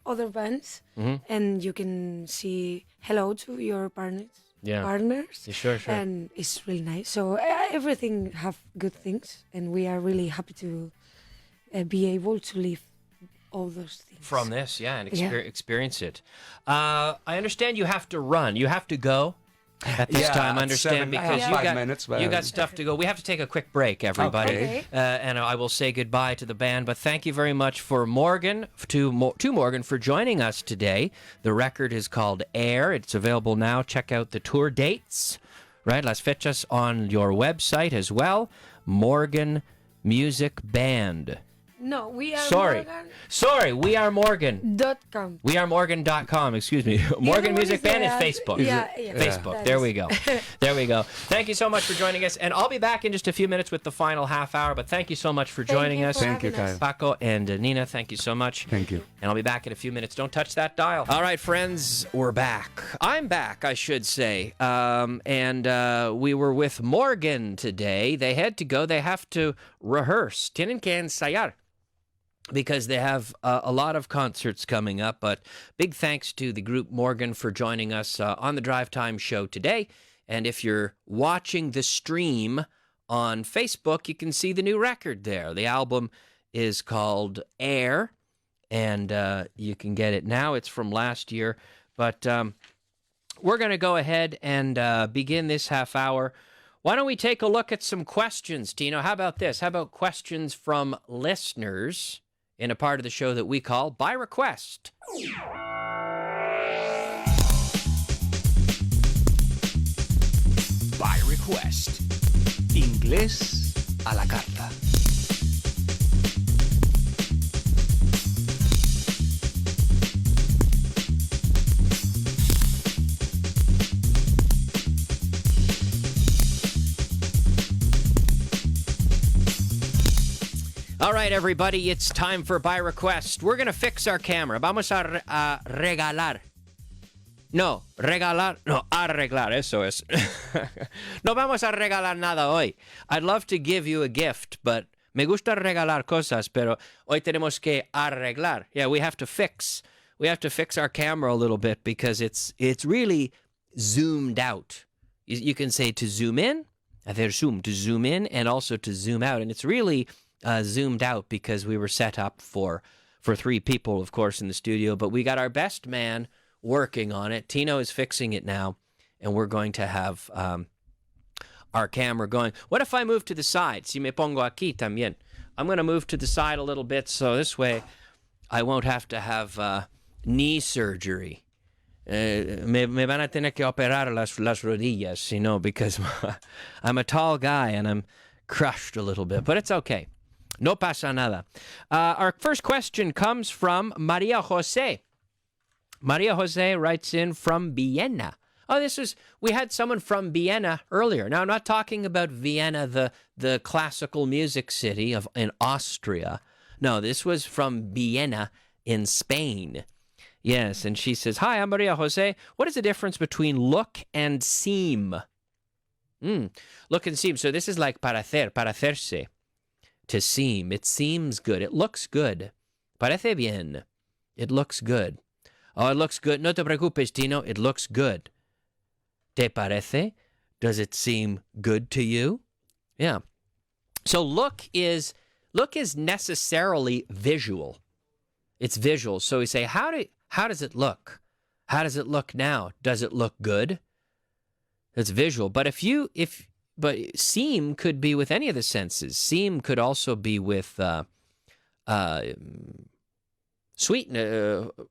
other bands, and you can see hello to your partners. Yeah. Partners. Yeah, sure. And it's really nice. So everything have good things, and we are really happy to be able to live all those things From this, yeah, and Yeah. experience it. I understand you have to run. You have to go at this Yeah, time. I at understand 7. I because have you 5 got minutes, but- you got stuff to go. We have to take a quick break, everybody, Okay. and I will say goodbye to the band. But thank you very much for Morgan to Morgan for joining us today. The record is called Air. It's available now. Check out the tour dates, right? Las fechas on your website as well. Morgan Music Band. No, we are Sorry, we are Morgan. .com. We are Morgan.com, excuse me. Morgan one Music is Band is the- Facebook. Yeah, Facebook. that There is. we go. There we go. Thank you so much for joining us. And I'll be back in just a few minutes with the final half hour. But thank you so much for joining you us. for Thank you, having us. Kyle. Paco and Nina, thank you so much. Thank you. And I'll be back in a few minutes. Don't touch that dial. All right, friends, we're back. I'm back, I should say. We were with Morgan today. They had to go. They have to rehearse. Tienen que ensayar. Because they have a lot of concerts coming up. But big thanks to the group Morgan for joining us on the Drive Time show today. And if you're watching the stream on Facebook, you can see the new record there. The album is called Air, and you can get it now. It's from last year. But we're going to go ahead and begin this half hour. Why don't we take a look at some questions, Tino? How about this? How about questions from listeners in a part of the show that we call By Request? By Request. Inglés a la carta. All right, everybody, it's time for By Request. We're going to fix our camera. Vamos a regalar. No, regalar. No, arreglar. Eso es. No vamos a regalar nada hoy. I'd love to give you a gift, but me gusta regalar cosas, pero hoy tenemos que arreglar. Yeah, we have to fix. We have to fix our camera a little bit because it's really zoomed out. You can say to zoom in, hacer zoom, to zoom in, and also to zoom out. And it's really zoomed out because we were set up for 3 people, of course, in the studio. But we got our best man working on it. Tino is fixing it now, and we're going to have our camera going. What if I move to the side? Si me pongo aquí también. I'm going to move to the side a little bit so this way I won't have to have knee surgery. Me van a tener que operar las rodillas, you know, because I'm a tall guy and I'm crushed a little bit, but it's okay. No pasa nada. Our first question comes from Maria Jose. Maria Jose writes in from Vienna. Oh, we had someone from Vienna earlier. Now, I'm not talking about Vienna, the classical music city in Austria. No, this was from Vienna in Spain. Yes, and she says, "Hi, I'm Maria Jose. What is the difference between look and seem?" Look and seem. So this is like parecer, parecerse. To seem. It seems good. It looks good. Parece bien. It looks good. Oh, it looks good. No te preocupes, Tino. It looks good. ¿Te parece? Does it seem good to you? Yeah. So look is necessarily visual. It's visual. So we say, how does it look? How does it look now? Does it look good? It's visual. But but seem could be with any of the senses. Seem could also be with sweet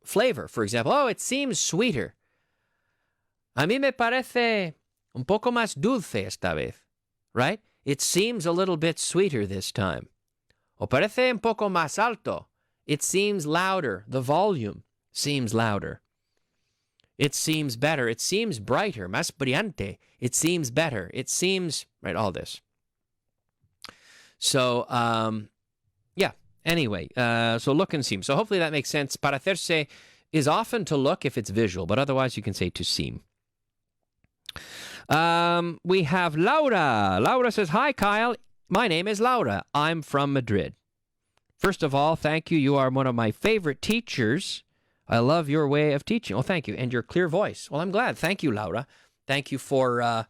flavor, for example. Oh, it seems sweeter. A mí me parece un poco más dulce esta vez, right? It seems a little bit sweeter this time. O parece un poco más alto. It seems louder. The volume seems louder. It seems better. It seems brighter. Más brillante. It seems better. It seems... Right, all this. So, yeah. Anyway, so look and seem. So hopefully that makes sense. Parecerse is often to look if it's visual, but otherwise you can say to seem. We have Laura. Laura says, "Hi, Kyle. My name is Laura. I'm from Madrid. First of all, thank you. You are one of my favorite teachers. I love your way of teaching." Oh, thank you. And your clear voice. Well, I'm glad. Thank you, Laura. Thank you for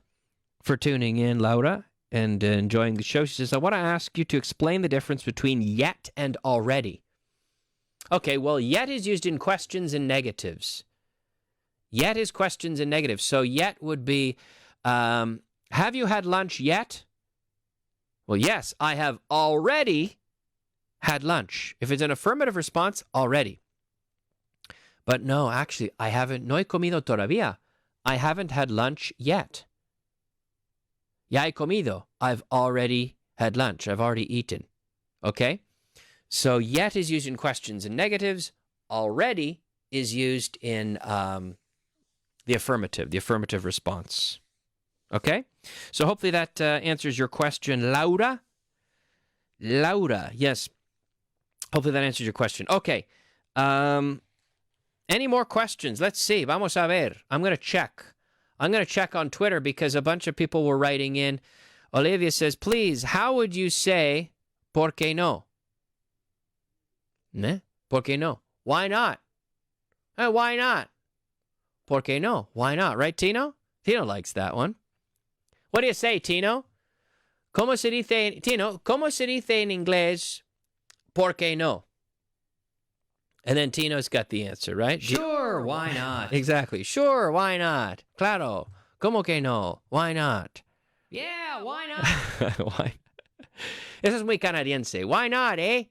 tuning in, Laura, and enjoying the show. She says, "I want to ask you to explain the difference between yet and already." Okay, well, yet is used in questions and negatives. Yet is questions and negatives. So yet would be, have you had lunch yet? Well, yes, I have already had lunch. If it's an affirmative response, already. But no, actually, I haven't. No he comido todavía. I haven't had lunch yet. Ya he comido. I've already had lunch. I've already eaten. Okay? So yet is used in questions and negatives. Already is used in the affirmative response. Okay? So hopefully that answers your question, Laura. Laura, yes. Hopefully that answers your question. Okay. Any more questions? Let's see. Vamos a ver. I'm going to check. I'm going to check on Twitter because a bunch of people were writing in. Olivia says, "Please, how would you say por qué no?" ¿Eh? ¿Por qué no? Why not? Why not? ¿Por qué no? Why not? Right, Tino? Tino likes that one. What do you say, Tino? ¿Cómo se dice, Tino, cómo se dice en inglés por qué no? And then Tino's got the answer, right? Sure, why not? Exactly. Sure, why not? Claro. ¿Cómo que no? Why not? Yeah, why not? Why? This is muy canadiense. Why not, eh?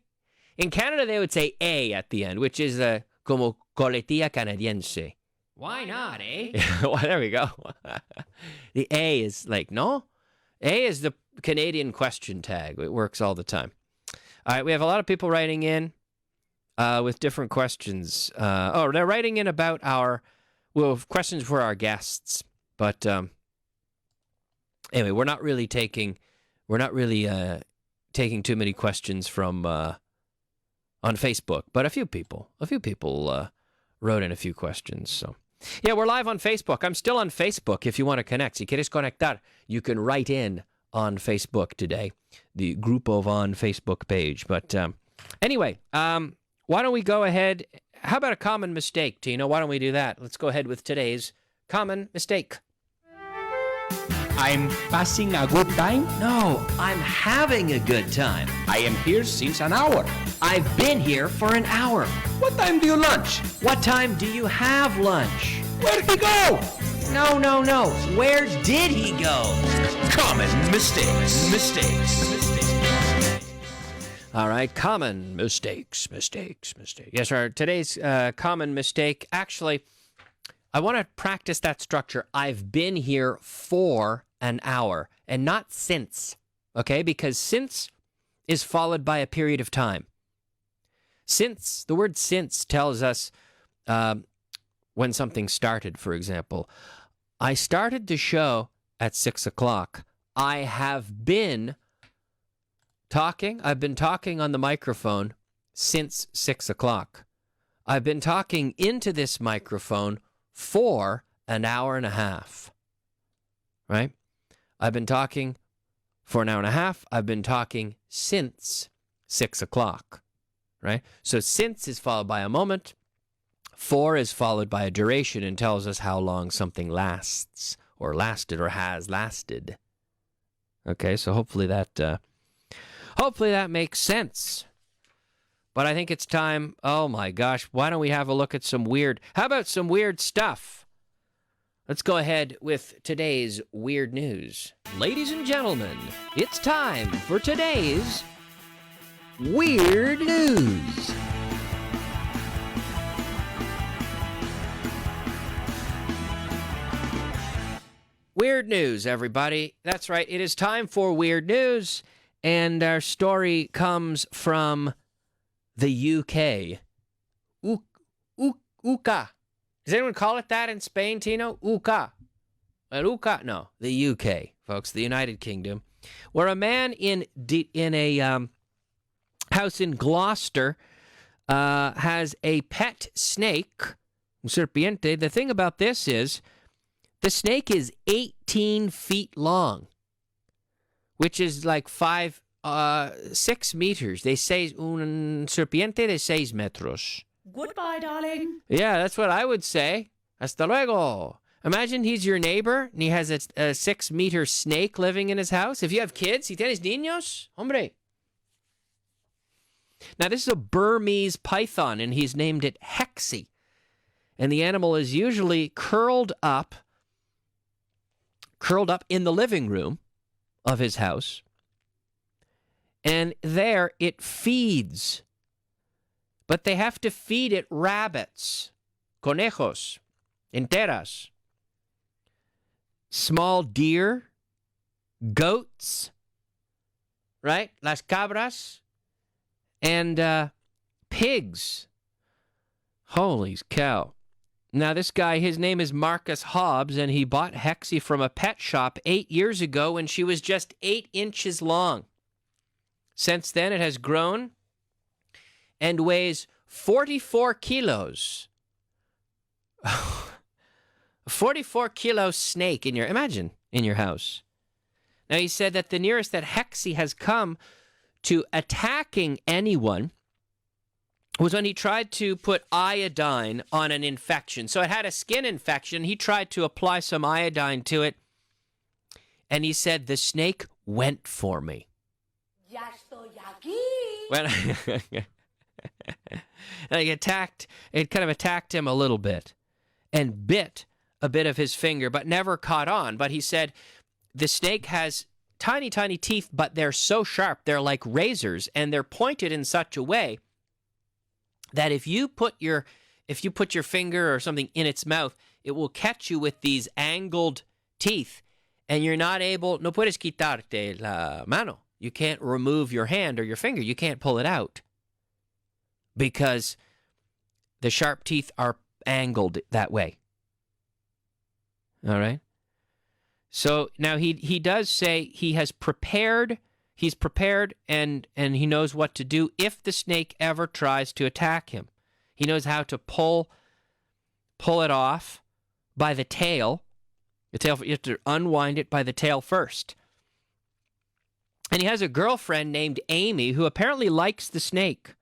In Canada, they would say A at the end, which is como coletilla canadiense. Why not, eh? Well, there we go. The A is like, no? A is the Canadian question tag. It works all the time. All right, we have a lot of people writing in with different questions. They're writing in about questions for our guests. But anyway, we're not really taking too many questions from on Facebook. But a few people wrote in a few questions. So yeah, we're live on Facebook. I'm still on Facebook. If you want to connect, si quieres conectar, you can write in on Facebook today, the Grupo Vaughan Facebook page. But anyway, why don't we go ahead? How about a common mistake, Tino? Why don't we do that? Let's go ahead with today's common mistake. I'm passing a good time. No, I'm having a good time. I am here since an hour. I've been here for an hour. What time do you lunch? What time do you have lunch? Where'd he go? No. Where did he go? Common mistakes. All right, common mistakes. Yes, sir. Today's common mistake, actually, I want to practice that structure. I've been here for an hour and not since, okay? Because since is followed by a period of time. Since, the word since tells us when something started, for example. I started the show at 6 o'clock. I have been talking. I've been talking on the microphone since 6 o'clock. I've been talking into this microphone for an hour and a half, right? I've been talking for an hour and a half. I've been talking since 6 o'clock, right? So since is followed by a moment. For is followed by a duration and tells us how long something lasts or lasted or has lasted. Okay, so hopefully that makes sense. But I think it's time. Oh my gosh, why don't we have a look at how about some weird stuff? Let's go ahead with today's weird news. Ladies and gentlemen, it's time for today's weird news. Weird news, everybody. That's right, it is time for weird news. And our story comes from the UK. Uka. Does anyone call it that in Spain, Tino? Uka. Uka? No, the UK, folks, the United Kingdom, where a man in a house in Gloucester has a pet snake, serpiente. The thing about this is the snake is 18 feet long, which is like 6 meters. They say un serpiente de 6 metros. Goodbye, darling. Yeah, that's what I would say. Hasta luego. Imagine he's your neighbor and he has a 6-meter snake living in his house. If you have kids, si tienes niños, hombre. Now, this is a Burmese python, and he's named it Hexy. And the animal is usually curled up in the living room of his house. And there it feeds. But they have to feed it rabbits, conejos, enteras, small deer, goats, right? Las cabras, and pigs. Holy cow. Now, this guy, his name is Marcus Hobbs, and he bought Hexy from a pet shop 8 years ago when she was just 8 inches long. Since then, it has grown and weighs 44 kilos. 44-kilo snake in your house. Now, he said that the nearest that Hexy has come to attacking anyone was when he tried to put iodine on an infection. So it had a skin infection. He tried to apply some iodine to it, and he said, the snake went for me. Ya estoy aquí. And it kind of attacked him a little bit and bit a bit of his finger, but never caught on. But he said the snake has tiny, tiny teeth, but they're so sharp, they're like razors, and they're pointed in such a way that if you put your finger or something in its mouth, it will catch you with these angled teeth, and you're not able, no puedes quitarte la mano. You can't remove your hand or your finger. You can't pull it out because the sharp teeth are angled that way. All right? So now he does say he's prepared and he knows what to do if the snake ever tries to attack him. He knows how to pull it off by the tail. The tail, you have to unwind it by the tail first. And he has a girlfriend named Amy who apparently likes the snake.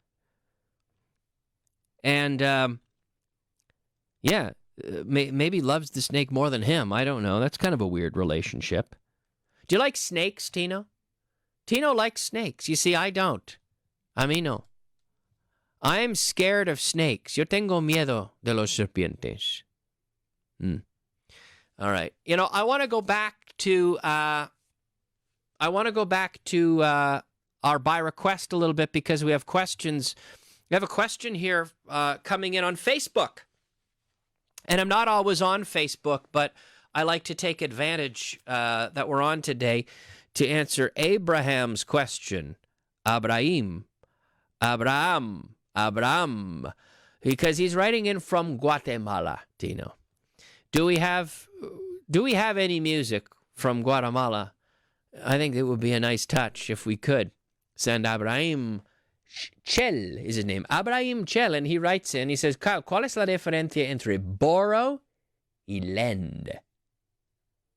And, maybe loves the snake more than him. I don't know. That's kind of a weird relationship. Do you like snakes, Tino? Tino likes snakes. You see, I don't. A mí no. I am scared of snakes. Yo tengo miedo de los serpientes. All right. You know, I want to go back to our by request a little bit because we have questions. We have a question here coming in on Facebook. And I'm not always on Facebook, but I like to take advantage that we're on today to answer Abraham's question. Abraham. Because he's writing in from Guatemala, Tino. Do we have any music from Guatemala? I think it would be a nice touch if we could send Abraham Chel is his name. Abraham Chel, and he writes in, he says, Kyle, ¿cuál es la diferencia entre borrow y lend?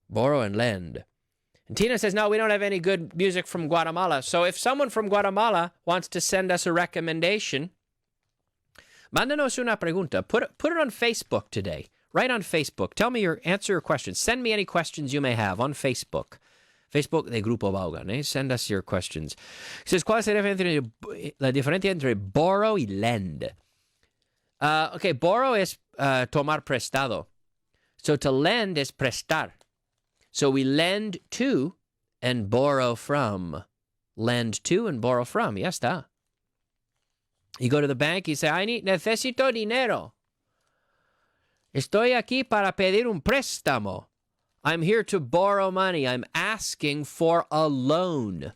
Borrow and lend. And Tina says, no, we don't have any good music from Guatemala. So if someone from Guatemala wants to send us a recommendation, mándanos una pregunta. Put it on Facebook today. Right on Facebook. Answer your questions. Send me any questions you may have on Facebook. Facebook de Grupo Vaughan, eh? Send us your questions. It says, ¿cuál es la diferencia entre borrow y lend? Okay, borrow es tomar prestado. So to lend is prestar. So we lend to and borrow from. Lend to and borrow from. Ya está. You go to the bank, you say, necesito dinero. Estoy aquí para pedir un préstamo. I'm here to borrow money. I'm asking for a loan.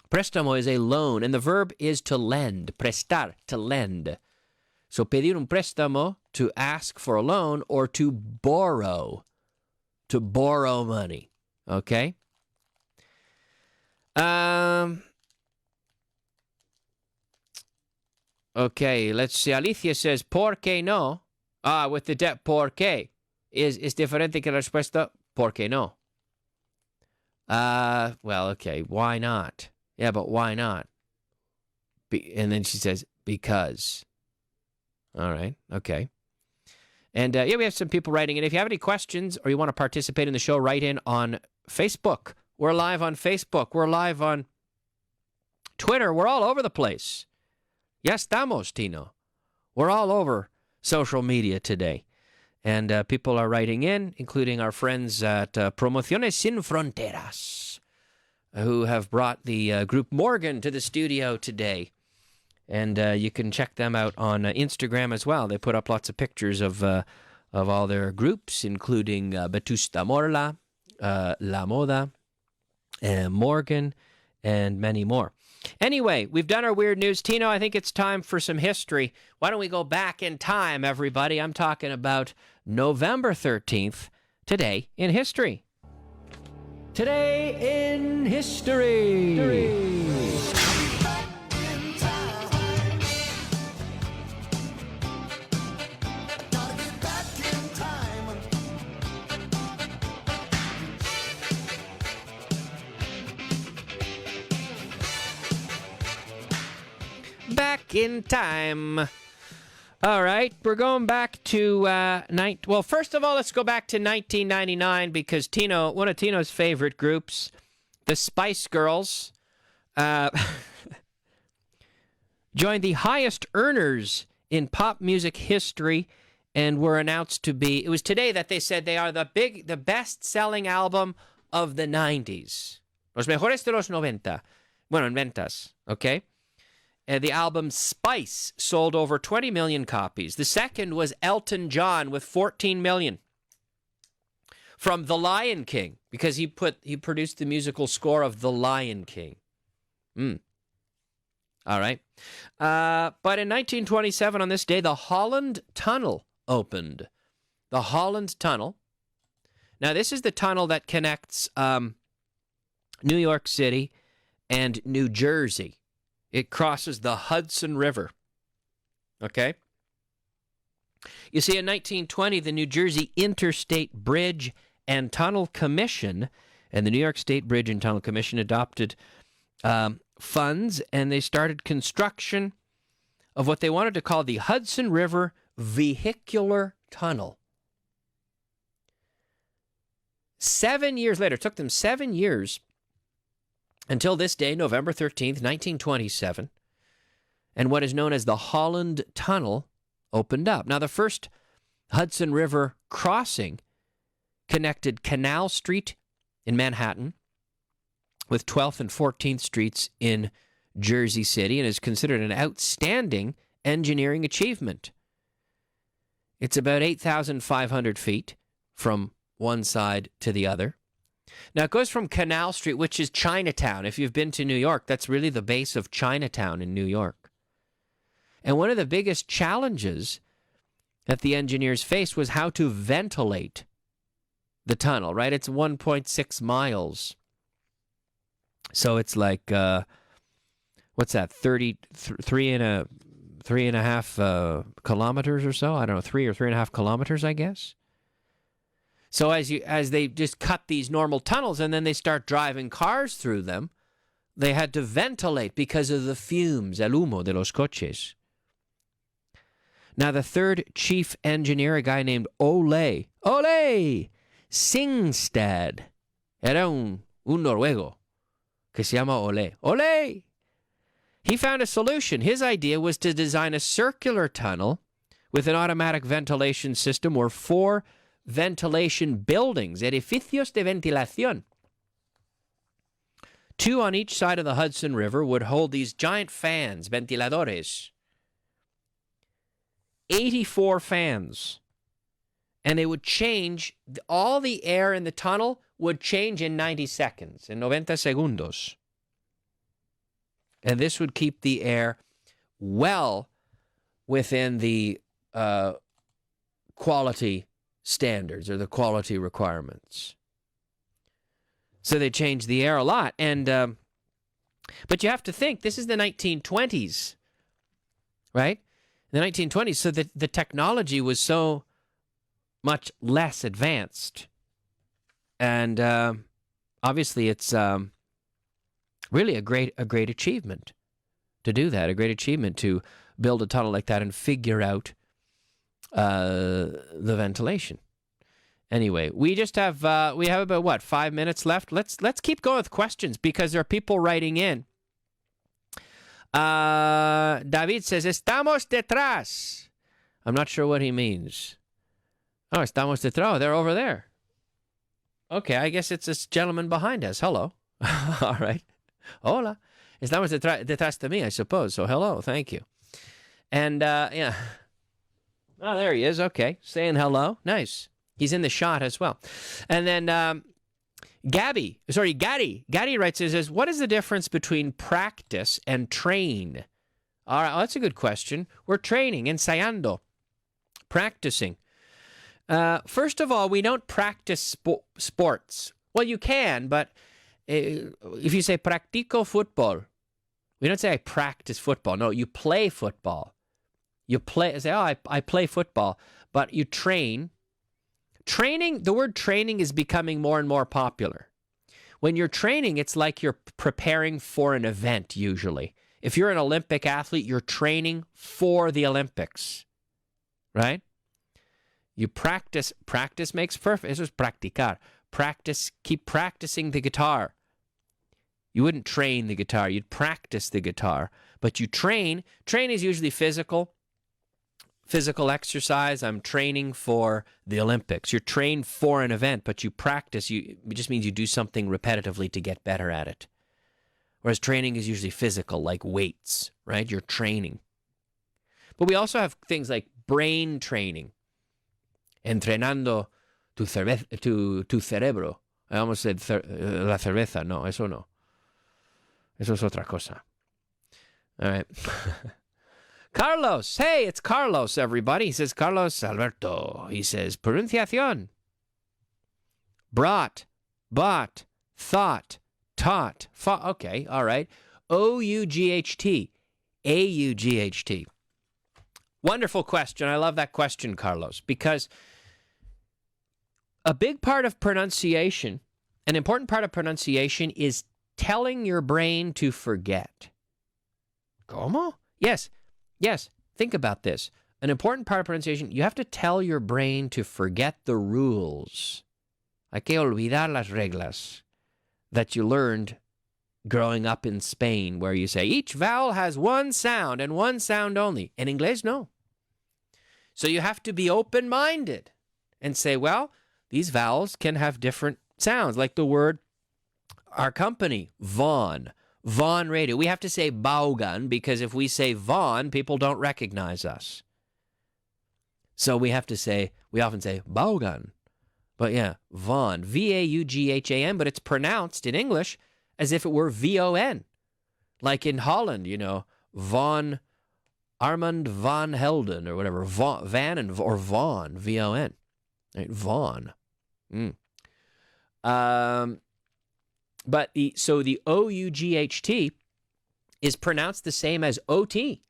Préstamo is a loan, and the verb is to lend. Prestar, to lend. So pedir un préstamo, to ask for a loan, or to borrow money. Okay? Okay, let's see. Alicia says, ¿por qué no? With the debt, ¿por qué? Es diferente que la respuesta, ¿por qué no? Well, okay, why not? Yeah, but why not? And then she says, because. All right, okay. And we have some people writing in. If you have any questions or you want to participate in the show, write in on Facebook. We're live on Facebook. We're live on Twitter. We're all over the place. Ya estamos, Tino. We're all over social media today. And people are writing in, including our friends at Promociones Sin Fronteras, who have brought the group Morgan to the studio today. And you can check them out on Instagram as well. They put up lots of pictures of all their groups, including Vetusta Morla, La Moda, Morgan, and many more. Anyway, we've done our weird news. Tino, I think it's time for some history. Why don't we go back in time, everybody? I'm talking about November 13th, today in history. Today in history. Back in time. All right, we're going back to well, first of all, let's go back to 1999 because one of Tino's favorite groups, the Spice Girls, joined the highest earners in pop music history and were announced to be, it was today that they said they are the best-selling album of the 90s. Los mejores de los 90. Bueno, en ventas, okay? The album Spice sold over 20 million copies. The second was Elton John with 14 million. From The Lion King, because he produced the musical score of The Lion King. All right. But in 1927, on this day, the Holland Tunnel opened. The Holland Tunnel. Now, this is the tunnel that connects New York City and New Jersey. It crosses the Hudson River. Okay? You see, in 1920, the New Jersey Interstate Bridge and Tunnel Commission and the New York State Bridge and Tunnel Commission adopted funds, and they started construction of what they wanted to call the Hudson River Vehicular Tunnel. 7 years later, it took them 7 years until this day, November 13th, 1927, and what is known as the Holland Tunnel opened up. Now, the first Hudson River crossing connected Canal Street in Manhattan with 12th and 14th Streets in Jersey City and is considered an outstanding engineering achievement. It's about 8,500 feet from one side to the other. Now, it goes from Canal Street, which is Chinatown. If you've been to New York, that's really the base of Chinatown in New York. And one of the biggest challenges that the engineers faced was how to ventilate the tunnel, right? It's 1.6 miles. So it's like, what's that, 3.5 kilometers or so? I don't know, 3 or 3.5 kilometers, I guess. So as they just cut these normal tunnels and then they start driving cars through them, they had to ventilate because of the fumes, el humo de los coches. Now, the third chief engineer, a guy named Ole Singstad, era un noruego que se llama Ole. He found a solution. His idea was to design a circular tunnel with an automatic ventilation system or 4 ventilation buildings, edificios de ventilación. 2 on each side of the Hudson River would hold these giant fans, ventiladores. 84 fans. And they would change, all the air in the tunnel would change in 90 seconds, in 90 segundos. And this would keep the air well within the quality standards or the quality requirements. So they changed the air a lot. And but you have to think, this is the 1920s, right? The 1920s, so the technology was so much less advanced. And obviously it's really a great achievement to do that, a great achievement to build a tunnel like that and figure out the ventilation. Anyway, we just have we have about 5 minutes left. Let's keep going with questions because there are people writing in. David says, "Estamos detrás." I'm not sure what he means. Oh, estamos detrás. Oh, they're over there. Okay, I guess it's this gentleman behind us. Hello. All right. Hola. Estamos detrás de mí, I suppose. So hello. Thank you. And yeah. Oh, there he is. Okay. Saying hello. Nice. He's in the shot as well. And then Gary writes, says, what is the difference between practice and train? All right, well, that's a good question. We're training, ensayando, practicing. First of all, we don't practice sports. Well, you can, but if you say practico football, we don't say I practice football. No, you play football. You say, oh, I play football, but you train. Training, the word training is becoming more and more popular. When you're training, it's like you're preparing for an event, usually. If you're an Olympic athlete, you're training for the Olympics, right? You practice. Practice makes perfect. This is practicar. Practice, keep practicing the guitar. You wouldn't train the guitar. You'd practice the guitar. But you train. Train is usually physical exercise. I'm training for the Olympics. You're trained for an event, but you practice. It just means you do something repetitively to get better at it. Whereas training is usually physical, like weights, right? You're training. But we also have things like brain training. Entrenando tu cerebro. I almost said la cerveza. No, eso no. Eso es otra cosa. All right. Carlos. Hey, it's Carlos, everybody. He says, Carlos Alberto. He says, pronunciación. Brought, bought, thought, taught. Okay, all right. O-U-G-H-T. A-U-G-H-T. Wonderful question. I love that question, Carlos, because a big part of pronunciation, an important part of pronunciation is telling your brain to forget. ¿Cómo? Yes. Think about this. An important part of pronunciation, you have to tell your brain to forget the rules. Hay que olvidar las reglas that you learned growing up in Spain, where you say each vowel has one sound and one sound only. In English, no. So you have to be open-minded and say, well, these vowels can have different sounds, like the word, our company, Vaughan Radio. We have to say Vaughan because if we say Vaughan, people don't recognize us. So we often say Vaughan. But yeah, Vaughan, V-A-U-G-H-A-N, but it's pronounced in English as if it were V-O-N. Like in Holland, Vaughan, Armand van Helden or whatever, or Vaughan, V-O-N. Right? Vaughan. But the O-U-G-H-T is pronounced the same as O-T.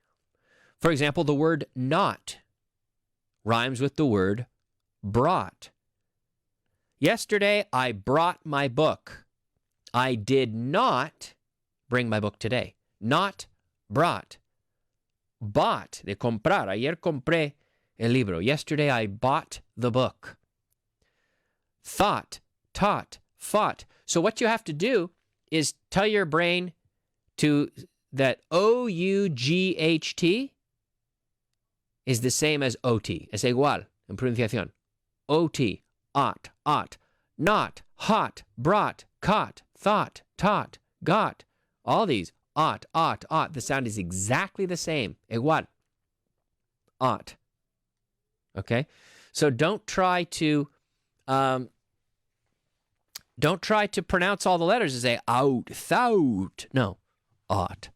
For example, the word not rhymes with the word brought. Yesterday, I brought my book. I did not bring my book today. Not brought. Bought, de comprar. Ayer compré el libro. Yesterday, I bought the book. Thought, taught, fought. So what you have to do is tell your brain that O-U-G-H-T is the same as O-T. Es igual en pronunciación. O-T, ought, not, hot, brought, caught, thought, taught, got. All these, ought. The sound is exactly the same. Igual. Ought. Okay? So don't try to pronounce all the letters and say out, thought. No. Ought.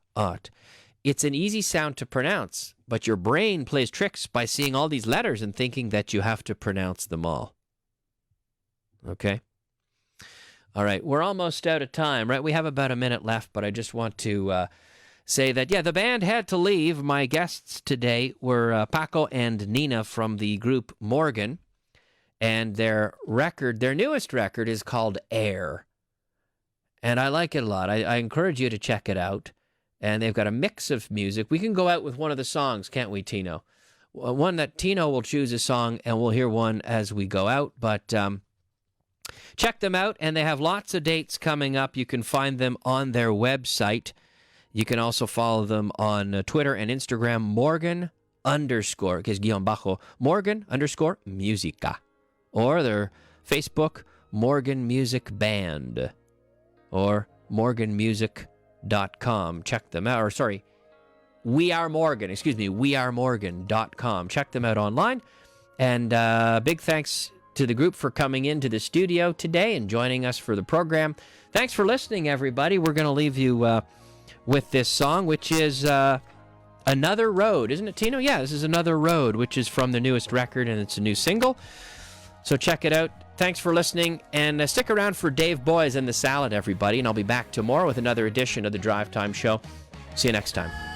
It's an easy sound to pronounce, but your brain plays tricks by seeing all these letters and thinking that you have to pronounce them all. Okay? All right, we're almost out of time, right? We have about a minute left, but I just want to say that, the band had to leave. My guests today were Paco and Nina from the group Morgan, and their newest record is called Air, and I like it a lot. I encourage you to check it out, and they've got a mix of music. We can go out with one of the songs, can't we, Tino? One that Tino will choose a song, and we'll hear one as we go out, but check them out, and they have lots of dates coming up. You can find them on their website. You can also follow them on Twitter and Instagram, Morgan_, que es guión bajo, Morgan_Musica. Or their Facebook, Morgan Music Band. Or morganmusic.com. Check them out. Or sorry, wearemorgan.com. Check them out online. And big thanks to the group for coming into the studio today and joining us for the program. Thanks for listening, everybody. We're going to leave you with this song, which is Another Road. Isn't it, Tino? Yeah, this is Another Road, which is from the newest record, and it's a new single. So check it out. Thanks for listening, and stick around for Dave Boys and the Salad, everybody, and I'll be back tomorrow with another edition of the Drive Time Show. See you next time.